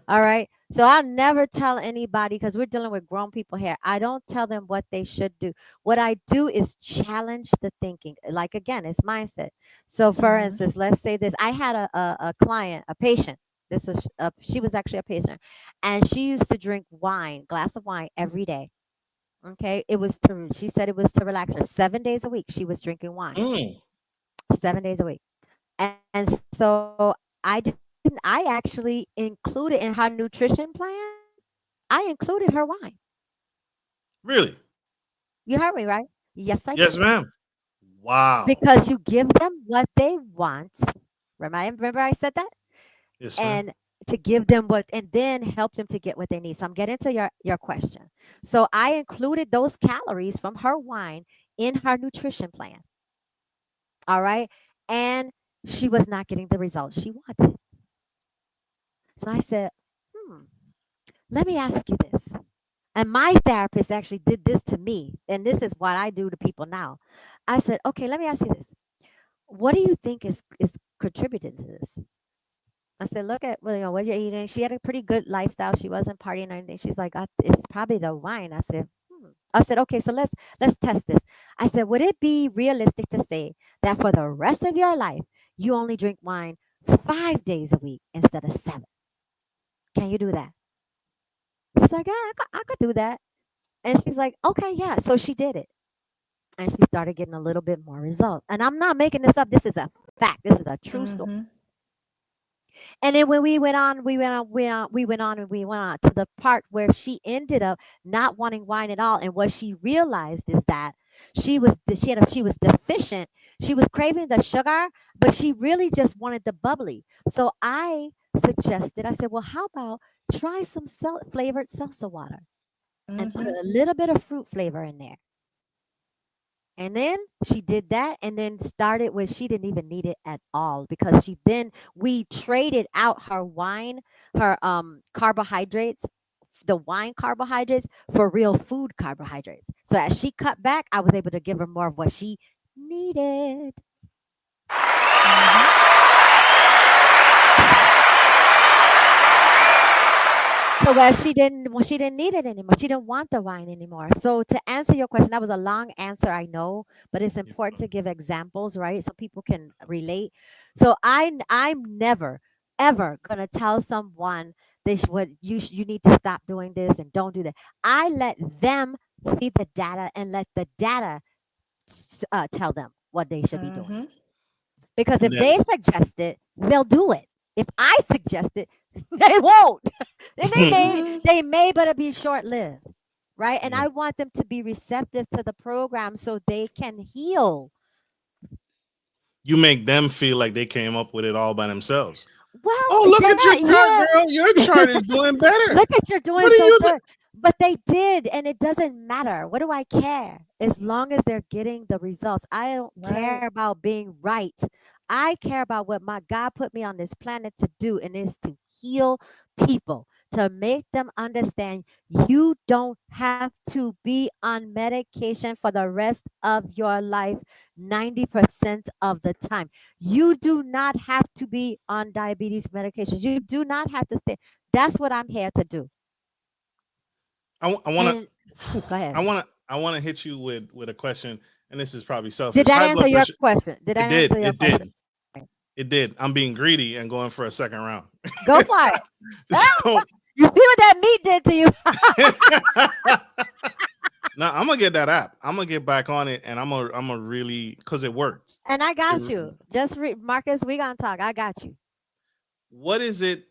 All right. So I'll never tell anybody because we're dealing with grown people here. I don't tell them what they should do. What I do is challenge the thinking. Like again, it's mindset. So for Mm-hmm. instance, let's say this. I had a client, a patient. She was actually a patient, and she used to drink wine, glass of wine every day. Okay. She said it was to relax her 7 days a week. She was drinking wine Mm, 7 days a week. And so I actually included in her nutrition plan, I included her wine. really? You heard me, right? Yes, I did. Yes, ma'am. Wow. Because you give them what they want. Remember I said that? Yes, ma'am. And to give them what, and then help them to get what they need. So I'm getting to your question. So I included those calories from her wine in her nutrition plan. All right. And she was not getting the results she wanted. So I said, hmm, let me ask you this. And my therapist actually did this to me. And this is what I do to people now. I said, okay, let me ask you this. What do you think is contributing to this? I said, look at well, what you're eating. She had a pretty good lifestyle. She wasn't partying or anything. She's like, it's probably the wine. I said, hmm. I said, okay, so let's test this. I said, would it be realistic to say that for the rest of your life you only drink wine 5 days a week instead of 7? Can you do that? She's like, yeah, I could do that. And she's like, okay, yeah. So she did it. And she started getting a little bit more results. And I'm not making this up. This is a fact. This is a true story. Mm-hmm. And then when we went on to the part where she ended up not wanting wine at all. And what she realized is that she was deficient. She was craving the sugar, but she really just wanted the bubbly. So I said, well, how about try some flavored seltzer water and put Mm-hmm. a little bit of fruit flavor in there. And then she did that and then started where she didn't even need it at all because we traded out her wine, her carbohydrates, the wine carbohydrates for real food carbohydrates. So as she cut back, I was able to give her more of what she needed. Mm-hmm. So where she didn't need it anymore. She didn't want the wine anymore. So to answer your question, that was a long answer, I know, but it's Yes, important ma'am. to give examples, right? So people can relate. So I'm never ever gonna tell someone this what you need to stop doing this and don't do that. I let them see the data and let the data tell them what they should be doing. Mm-hmm. Because And if then they suggest it, they'll do it. If I suggest it, they won't. And Mm-hmm. they may, but it'll be short lived. Right. And yeah, I want them to be receptive to the program so they can heal. you make them feel like they came up with it all by themselves. Well, Oh, look at your chart, yeah. girl. Your chart is doing better. Look at you're doing What are so you? good. But they did, and it doesn't matter. What do I care? As long as they're getting the results. I don't care Right. about being right. I care about what my God put me on this planet to do, and is to heal people, to make them understand you don't have to be on medication for the rest of your life 90% of the time. You do not have to be on diabetes medications. You do not have to stay. That's what I'm here to do. I want And to. go ahead. I want to hit you with a question, and this is probably Did selfish. that High answer blood your pressure. question? Did that It answer did. your It question? did. It did. I'm being greedy and going for a second round. Go for it. So You see what that meat did to you? now I'm gonna get that app. I'm gonna get back on it, and I'm gonna really because it worked. And I It, got you. Just Marcus, we gonna talk. I got you. what is it?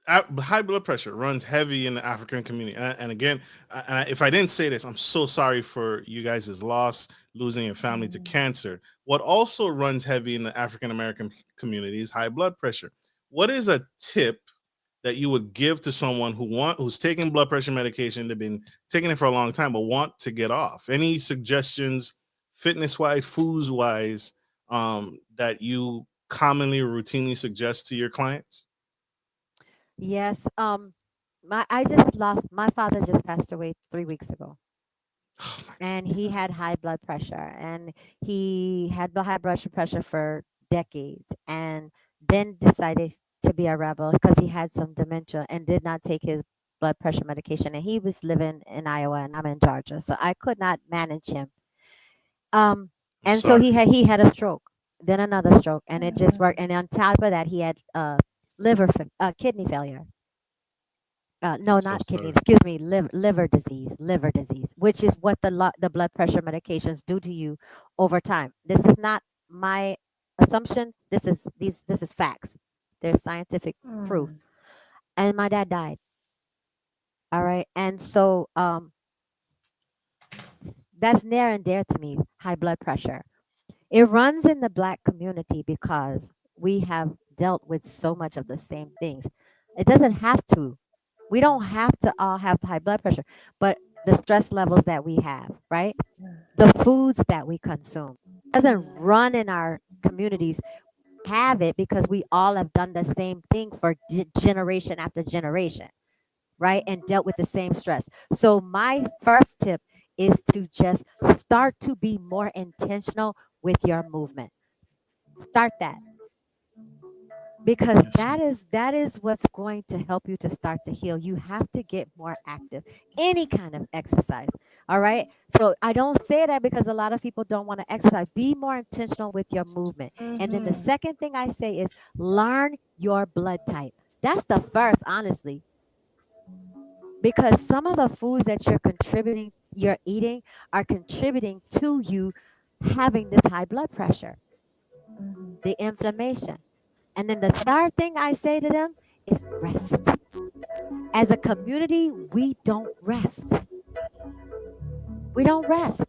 High blood pressure runs heavy in the African community, and again, if I didn't say this, I'm so sorry for you guys' loss, losing your family to Mm-hmm. cancer. What also runs heavy in the African American community is high blood pressure. What is a tip that you would give to someone who's taking blood pressure medication? They've been taking it for a long time, but want to get off. Any suggestions, fitness wise, foods wise, that you commonly or routinely suggest to your clients? Yes. I just lost my father just passed away 3 weeks ago. Oh my And he had high blood pressure and he had high blood pressure for decades and then decided to be a rebel because he had some dementia and did not take his blood pressure medication. And he was living in Iowa and I'm in Georgia, so I could not manage him. Um, I'm and so sorry. he had a stroke, then another stroke, and it just worked. And on top of that, he had kidney failure. No, So not kidney. sorry. Excuse me, liver disease, which is what the blood pressure medications do to you over time. This is not my assumption. This is facts. There's scientific proof. Mm. And my dad died. All right, and so that's near and dear to me. High blood pressure. It runs in the black community because we have dealt with so much of the same things. It doesn't have to. We don't have to all have high blood pressure, but the stress levels that we have, right? The foods that we consume doesn't run in our communities. Have it because we all have done the same thing for generation after generation, right? And dealt with the same stress. So my first tip is to just start to be more intentional with your movement. Start that because Yes, that is what's going to help you to start to heal. You have to get more active, any kind of exercise. All right, so I don't say that because a lot of people don't want to exercise. Be more intentional with your movement. And then the Mm-hmm. second thing I say is learn your blood type. That's the first, honestly, because some of the foods that you're eating are contributing to you having this high blood pressure, the inflammation. And then the third thing I say to them is rest. As a community, we don't rest. We don't rest.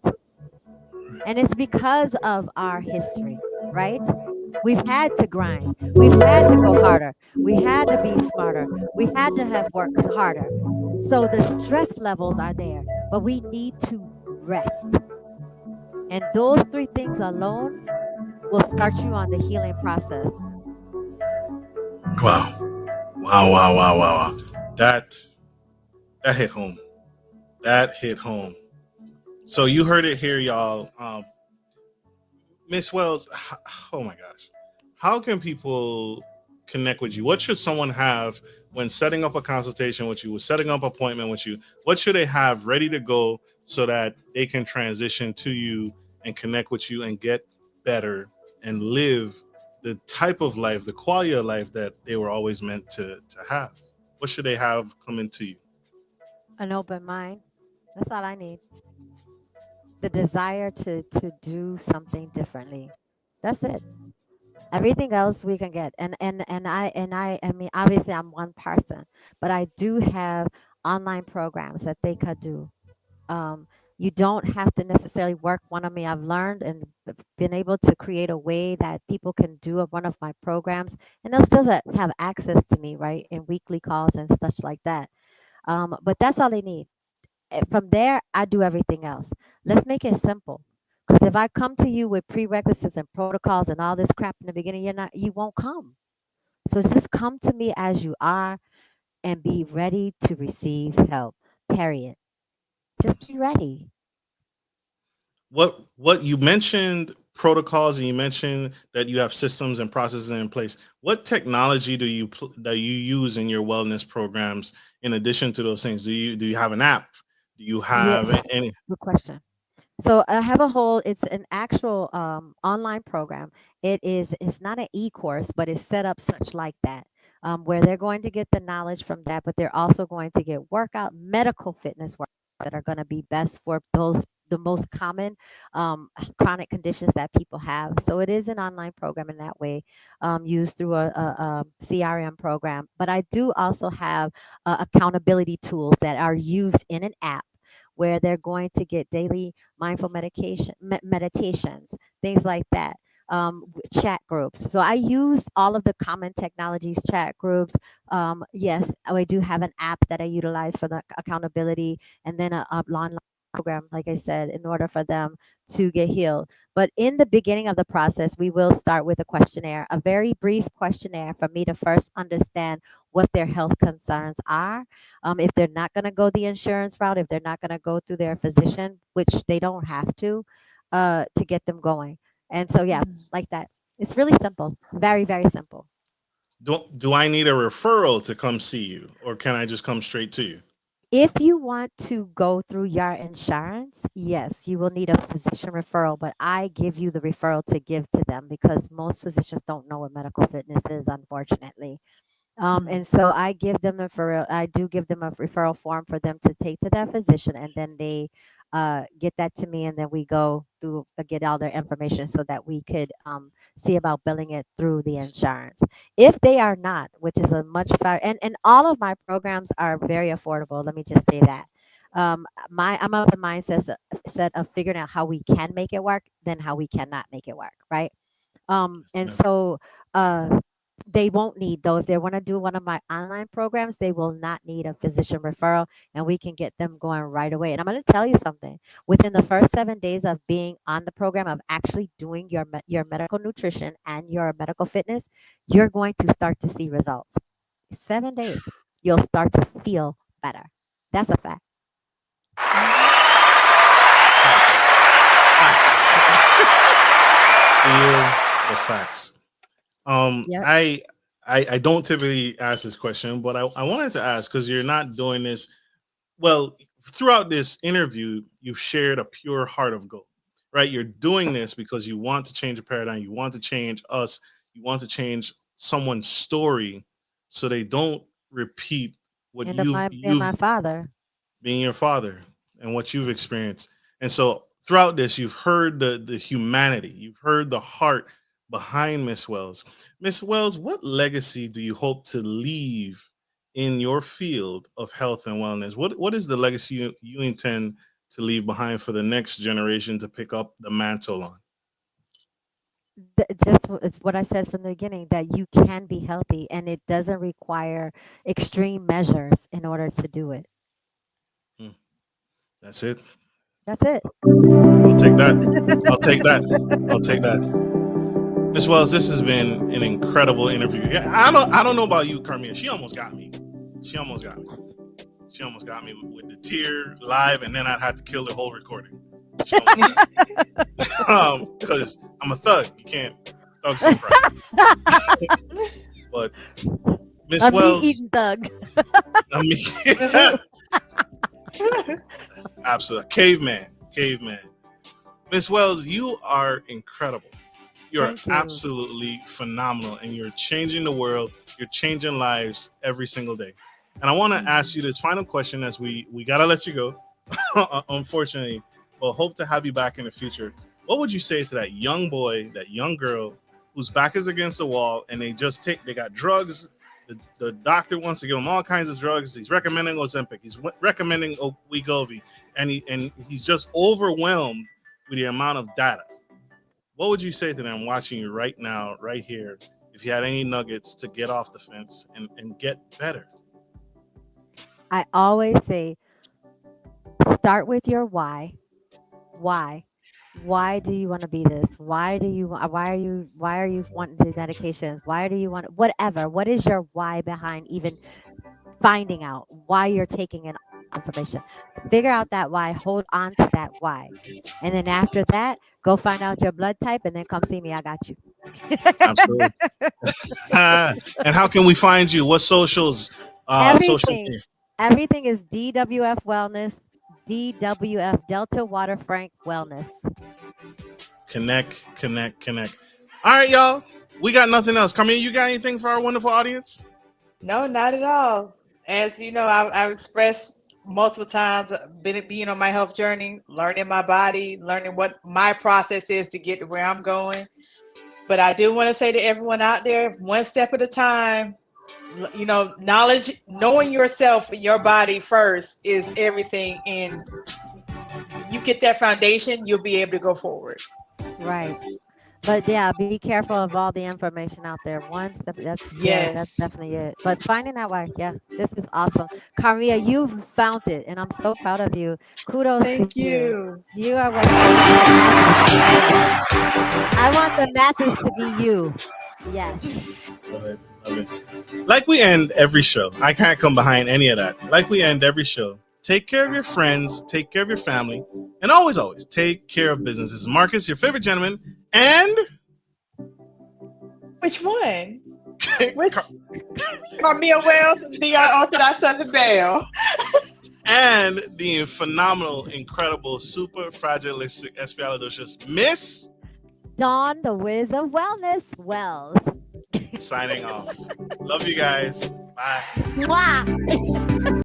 And it's because of our history, right? We've had to grind. We've had to go harder. We had to be smarter. We had to have worked harder. So the stress levels are there, but we need to rest. And those three things alone will start you on the healing process. wow. Wow, wow, wow, wow, wow. That that hit home. That hit home. So you heard it here, y'all. Miss Wells, oh my gosh. How can people connect with you? What should someone have when setting up a consultation with you, setting up an appointment with you? What should they have ready to go so that they can transition to you and connect with you and get better and live the type of life, the quality of life that they were always meant to have? What should they have coming to you? An open mind. That's all I need. The desire to do something differently. That's it. Everything else we can get. And I mean, obviously I'm one person, but I do have online programs that they could do. Um, you don't have to necessarily work one of me. I've learned and been able to create a way that people can do one of my programs, and they'll still have access to me, right, in weekly calls and such like that. But that's all they need. From there, I do everything else. Let's make it simple. Because if I come to you with prerequisites and protocols and all this crap in the beginning, you won't come. So just come to me as you are and be ready to receive help. Period. Just be ready. What you mentioned protocols and you mentioned that you have systems and processes in place. What technology that you use in your wellness programs in addition to those things? Do you have an app? Do you have Yes. any? Good question. So I have a whole, it's an actual online program. It's not an e-course, but it's set up such like that, where they're going to get the knowledge from that, but they're also going to get workout, medical fitness work that are going to be best for the most common chronic conditions that people have. So it is an online program in that way, used through a CRM program. But I do also have accountability tools that are used in an app where they're going to get daily mindful meditations, things like that. Chat groups. So I use all of the common technologies, chat groups. Yes, I do have an app that I utilize for the accountability, and then a online program, like I said, in order for them to get healed. But in the beginning of the process, we will start with a questionnaire, a very brief questionnaire for me to first understand what their health concerns are. If they're not going to go the insurance route, if they're not going to go through their physician, which they don't have to get them going. And so, yeah, like that. It's really simple. Very, very simple. Do I need a referral to come see you, or can I just come straight to you? If you want to go through your insurance, yes, you will need a physician referral, but I give you the referral to give to them because most physicians don't know what medical fitness is, unfortunately. Mhm. And so I give them a referral. I do give them a referral form for them to take to their physician, and then they get that to me, and then we go through get all their information so that we could see about billing it through the insurance. If they are not, which is a much far, and all of my programs are very affordable. Let me just say that. I'm of the mindset set of figuring out how we can make it work than how we cannot make it work, right? And so uh they won't need, though, if they want to do one of my online programs, they will not need a physician referral, and we can get them going right away. And I'm going to tell you something. Within the first 7 days of being on the program, of actually doing your medical nutrition and your medical fitness, you're going to start to see results. 7 days, you'll start to feel better. That's a fact. Mhm. Facts. Facts. Feel the facts. Um, Yep. I, I don't typically ask this question, but I wanted to ask because you're not doing this well throughout this interview. You've shared a pure heart of gold, right? You're doing this because you want to change a paradigm. You want to change us. You want to change someone's story so they don't repeat what And of my being my you've father. being your father and what you've experienced. And so throughout this, you've heard the humanity, you've heard the heart behind Miss Wells. Miss Wells, what legacy do you hope to leave in your field of health and wellness? What is the legacy you intend to leave behind for the next generation to pick up the mantle on? Just what I said from the beginning, that you can be healthy and it doesn't require extreme measures in order to do it. Hmm, that's it. That's it. I'll take that. I'll take that. I'll take that. Miss Wells, this has been an incredible interview. Yeah, I don't know about you, Carmia. She almost got me. She almost got me. She almost got me with the tear live, and then I'd have to kill the whole recording. She almost got me. Because I'm a thug. You can't. Thugs don't cry. But Miss A meat Wells, eating thug. I mean, absolutely, caveman, caveman. Miss Wells, you are incredible. You're Thank you. absolutely phenomenal, and you're changing the world. You're changing lives every single day. And I want to ask you Mhm. this final question as we gotta let you go, unfortunately. But hope to have you back in the future. What would you say to that young boy, that young girl, whose back is against the wall, and they got drugs. The doctor wants to give them all kinds of drugs. He's recommending Ozempic. He's recommending Wegovy, and he's just overwhelmed with the amount of data. What would you say to them watching you right now, right here, if you had any nuggets to get off the fence and get better? I always say, start with your why. Why? Why do you want to be this? Why are you wanting the medications? Why do you want whatever? What is your why behind even finding out why you're taking in information? Figure out that why, hold on to that why. And then after that, go find out your blood type and then come see me. I got you. Absolutely. And how can we find you? What socials? Social Everything. media. Everything is DWF Wellness, DWF Delta Water Frank Wellness. Connect, connect, connect. All right, y'all. We got nothing else. Carmine, you got anything for our wonderful audience? No, not at all. As you know, I've expressed multiple times, been being on my health journey, learning my body, learning what my process is to get to where I'm going. But I do want to say to everyone out there, one step at a time. Knowledge, knowing yourself, your body first is everything. And you get that foundation, you'll be able to go forward. Right. But yeah, be careful of all the information out there. That's Yes. definitely it. But finding out why, yeah, this is awesome. Karia, you've found it, and I'm so proud of you. Kudos to Thank you. you. You are what I want the masses to be. I want the masses to be you. Yes. Love it. Love it. Like we end every show. I can't come behind any of that. Like we end every show. Take care of your friends, take care of your family, and always, always take care of business. This is Marcus, your favorite gentleman, and Which one? Which Karmea Wells, the Orthodox Southern Belle. and the phenomenal, incredible, super fragilistic, espialidocious Miss Dawn, the whiz of wellness, Wells. signing off. Love you guys. Bye. Mwah.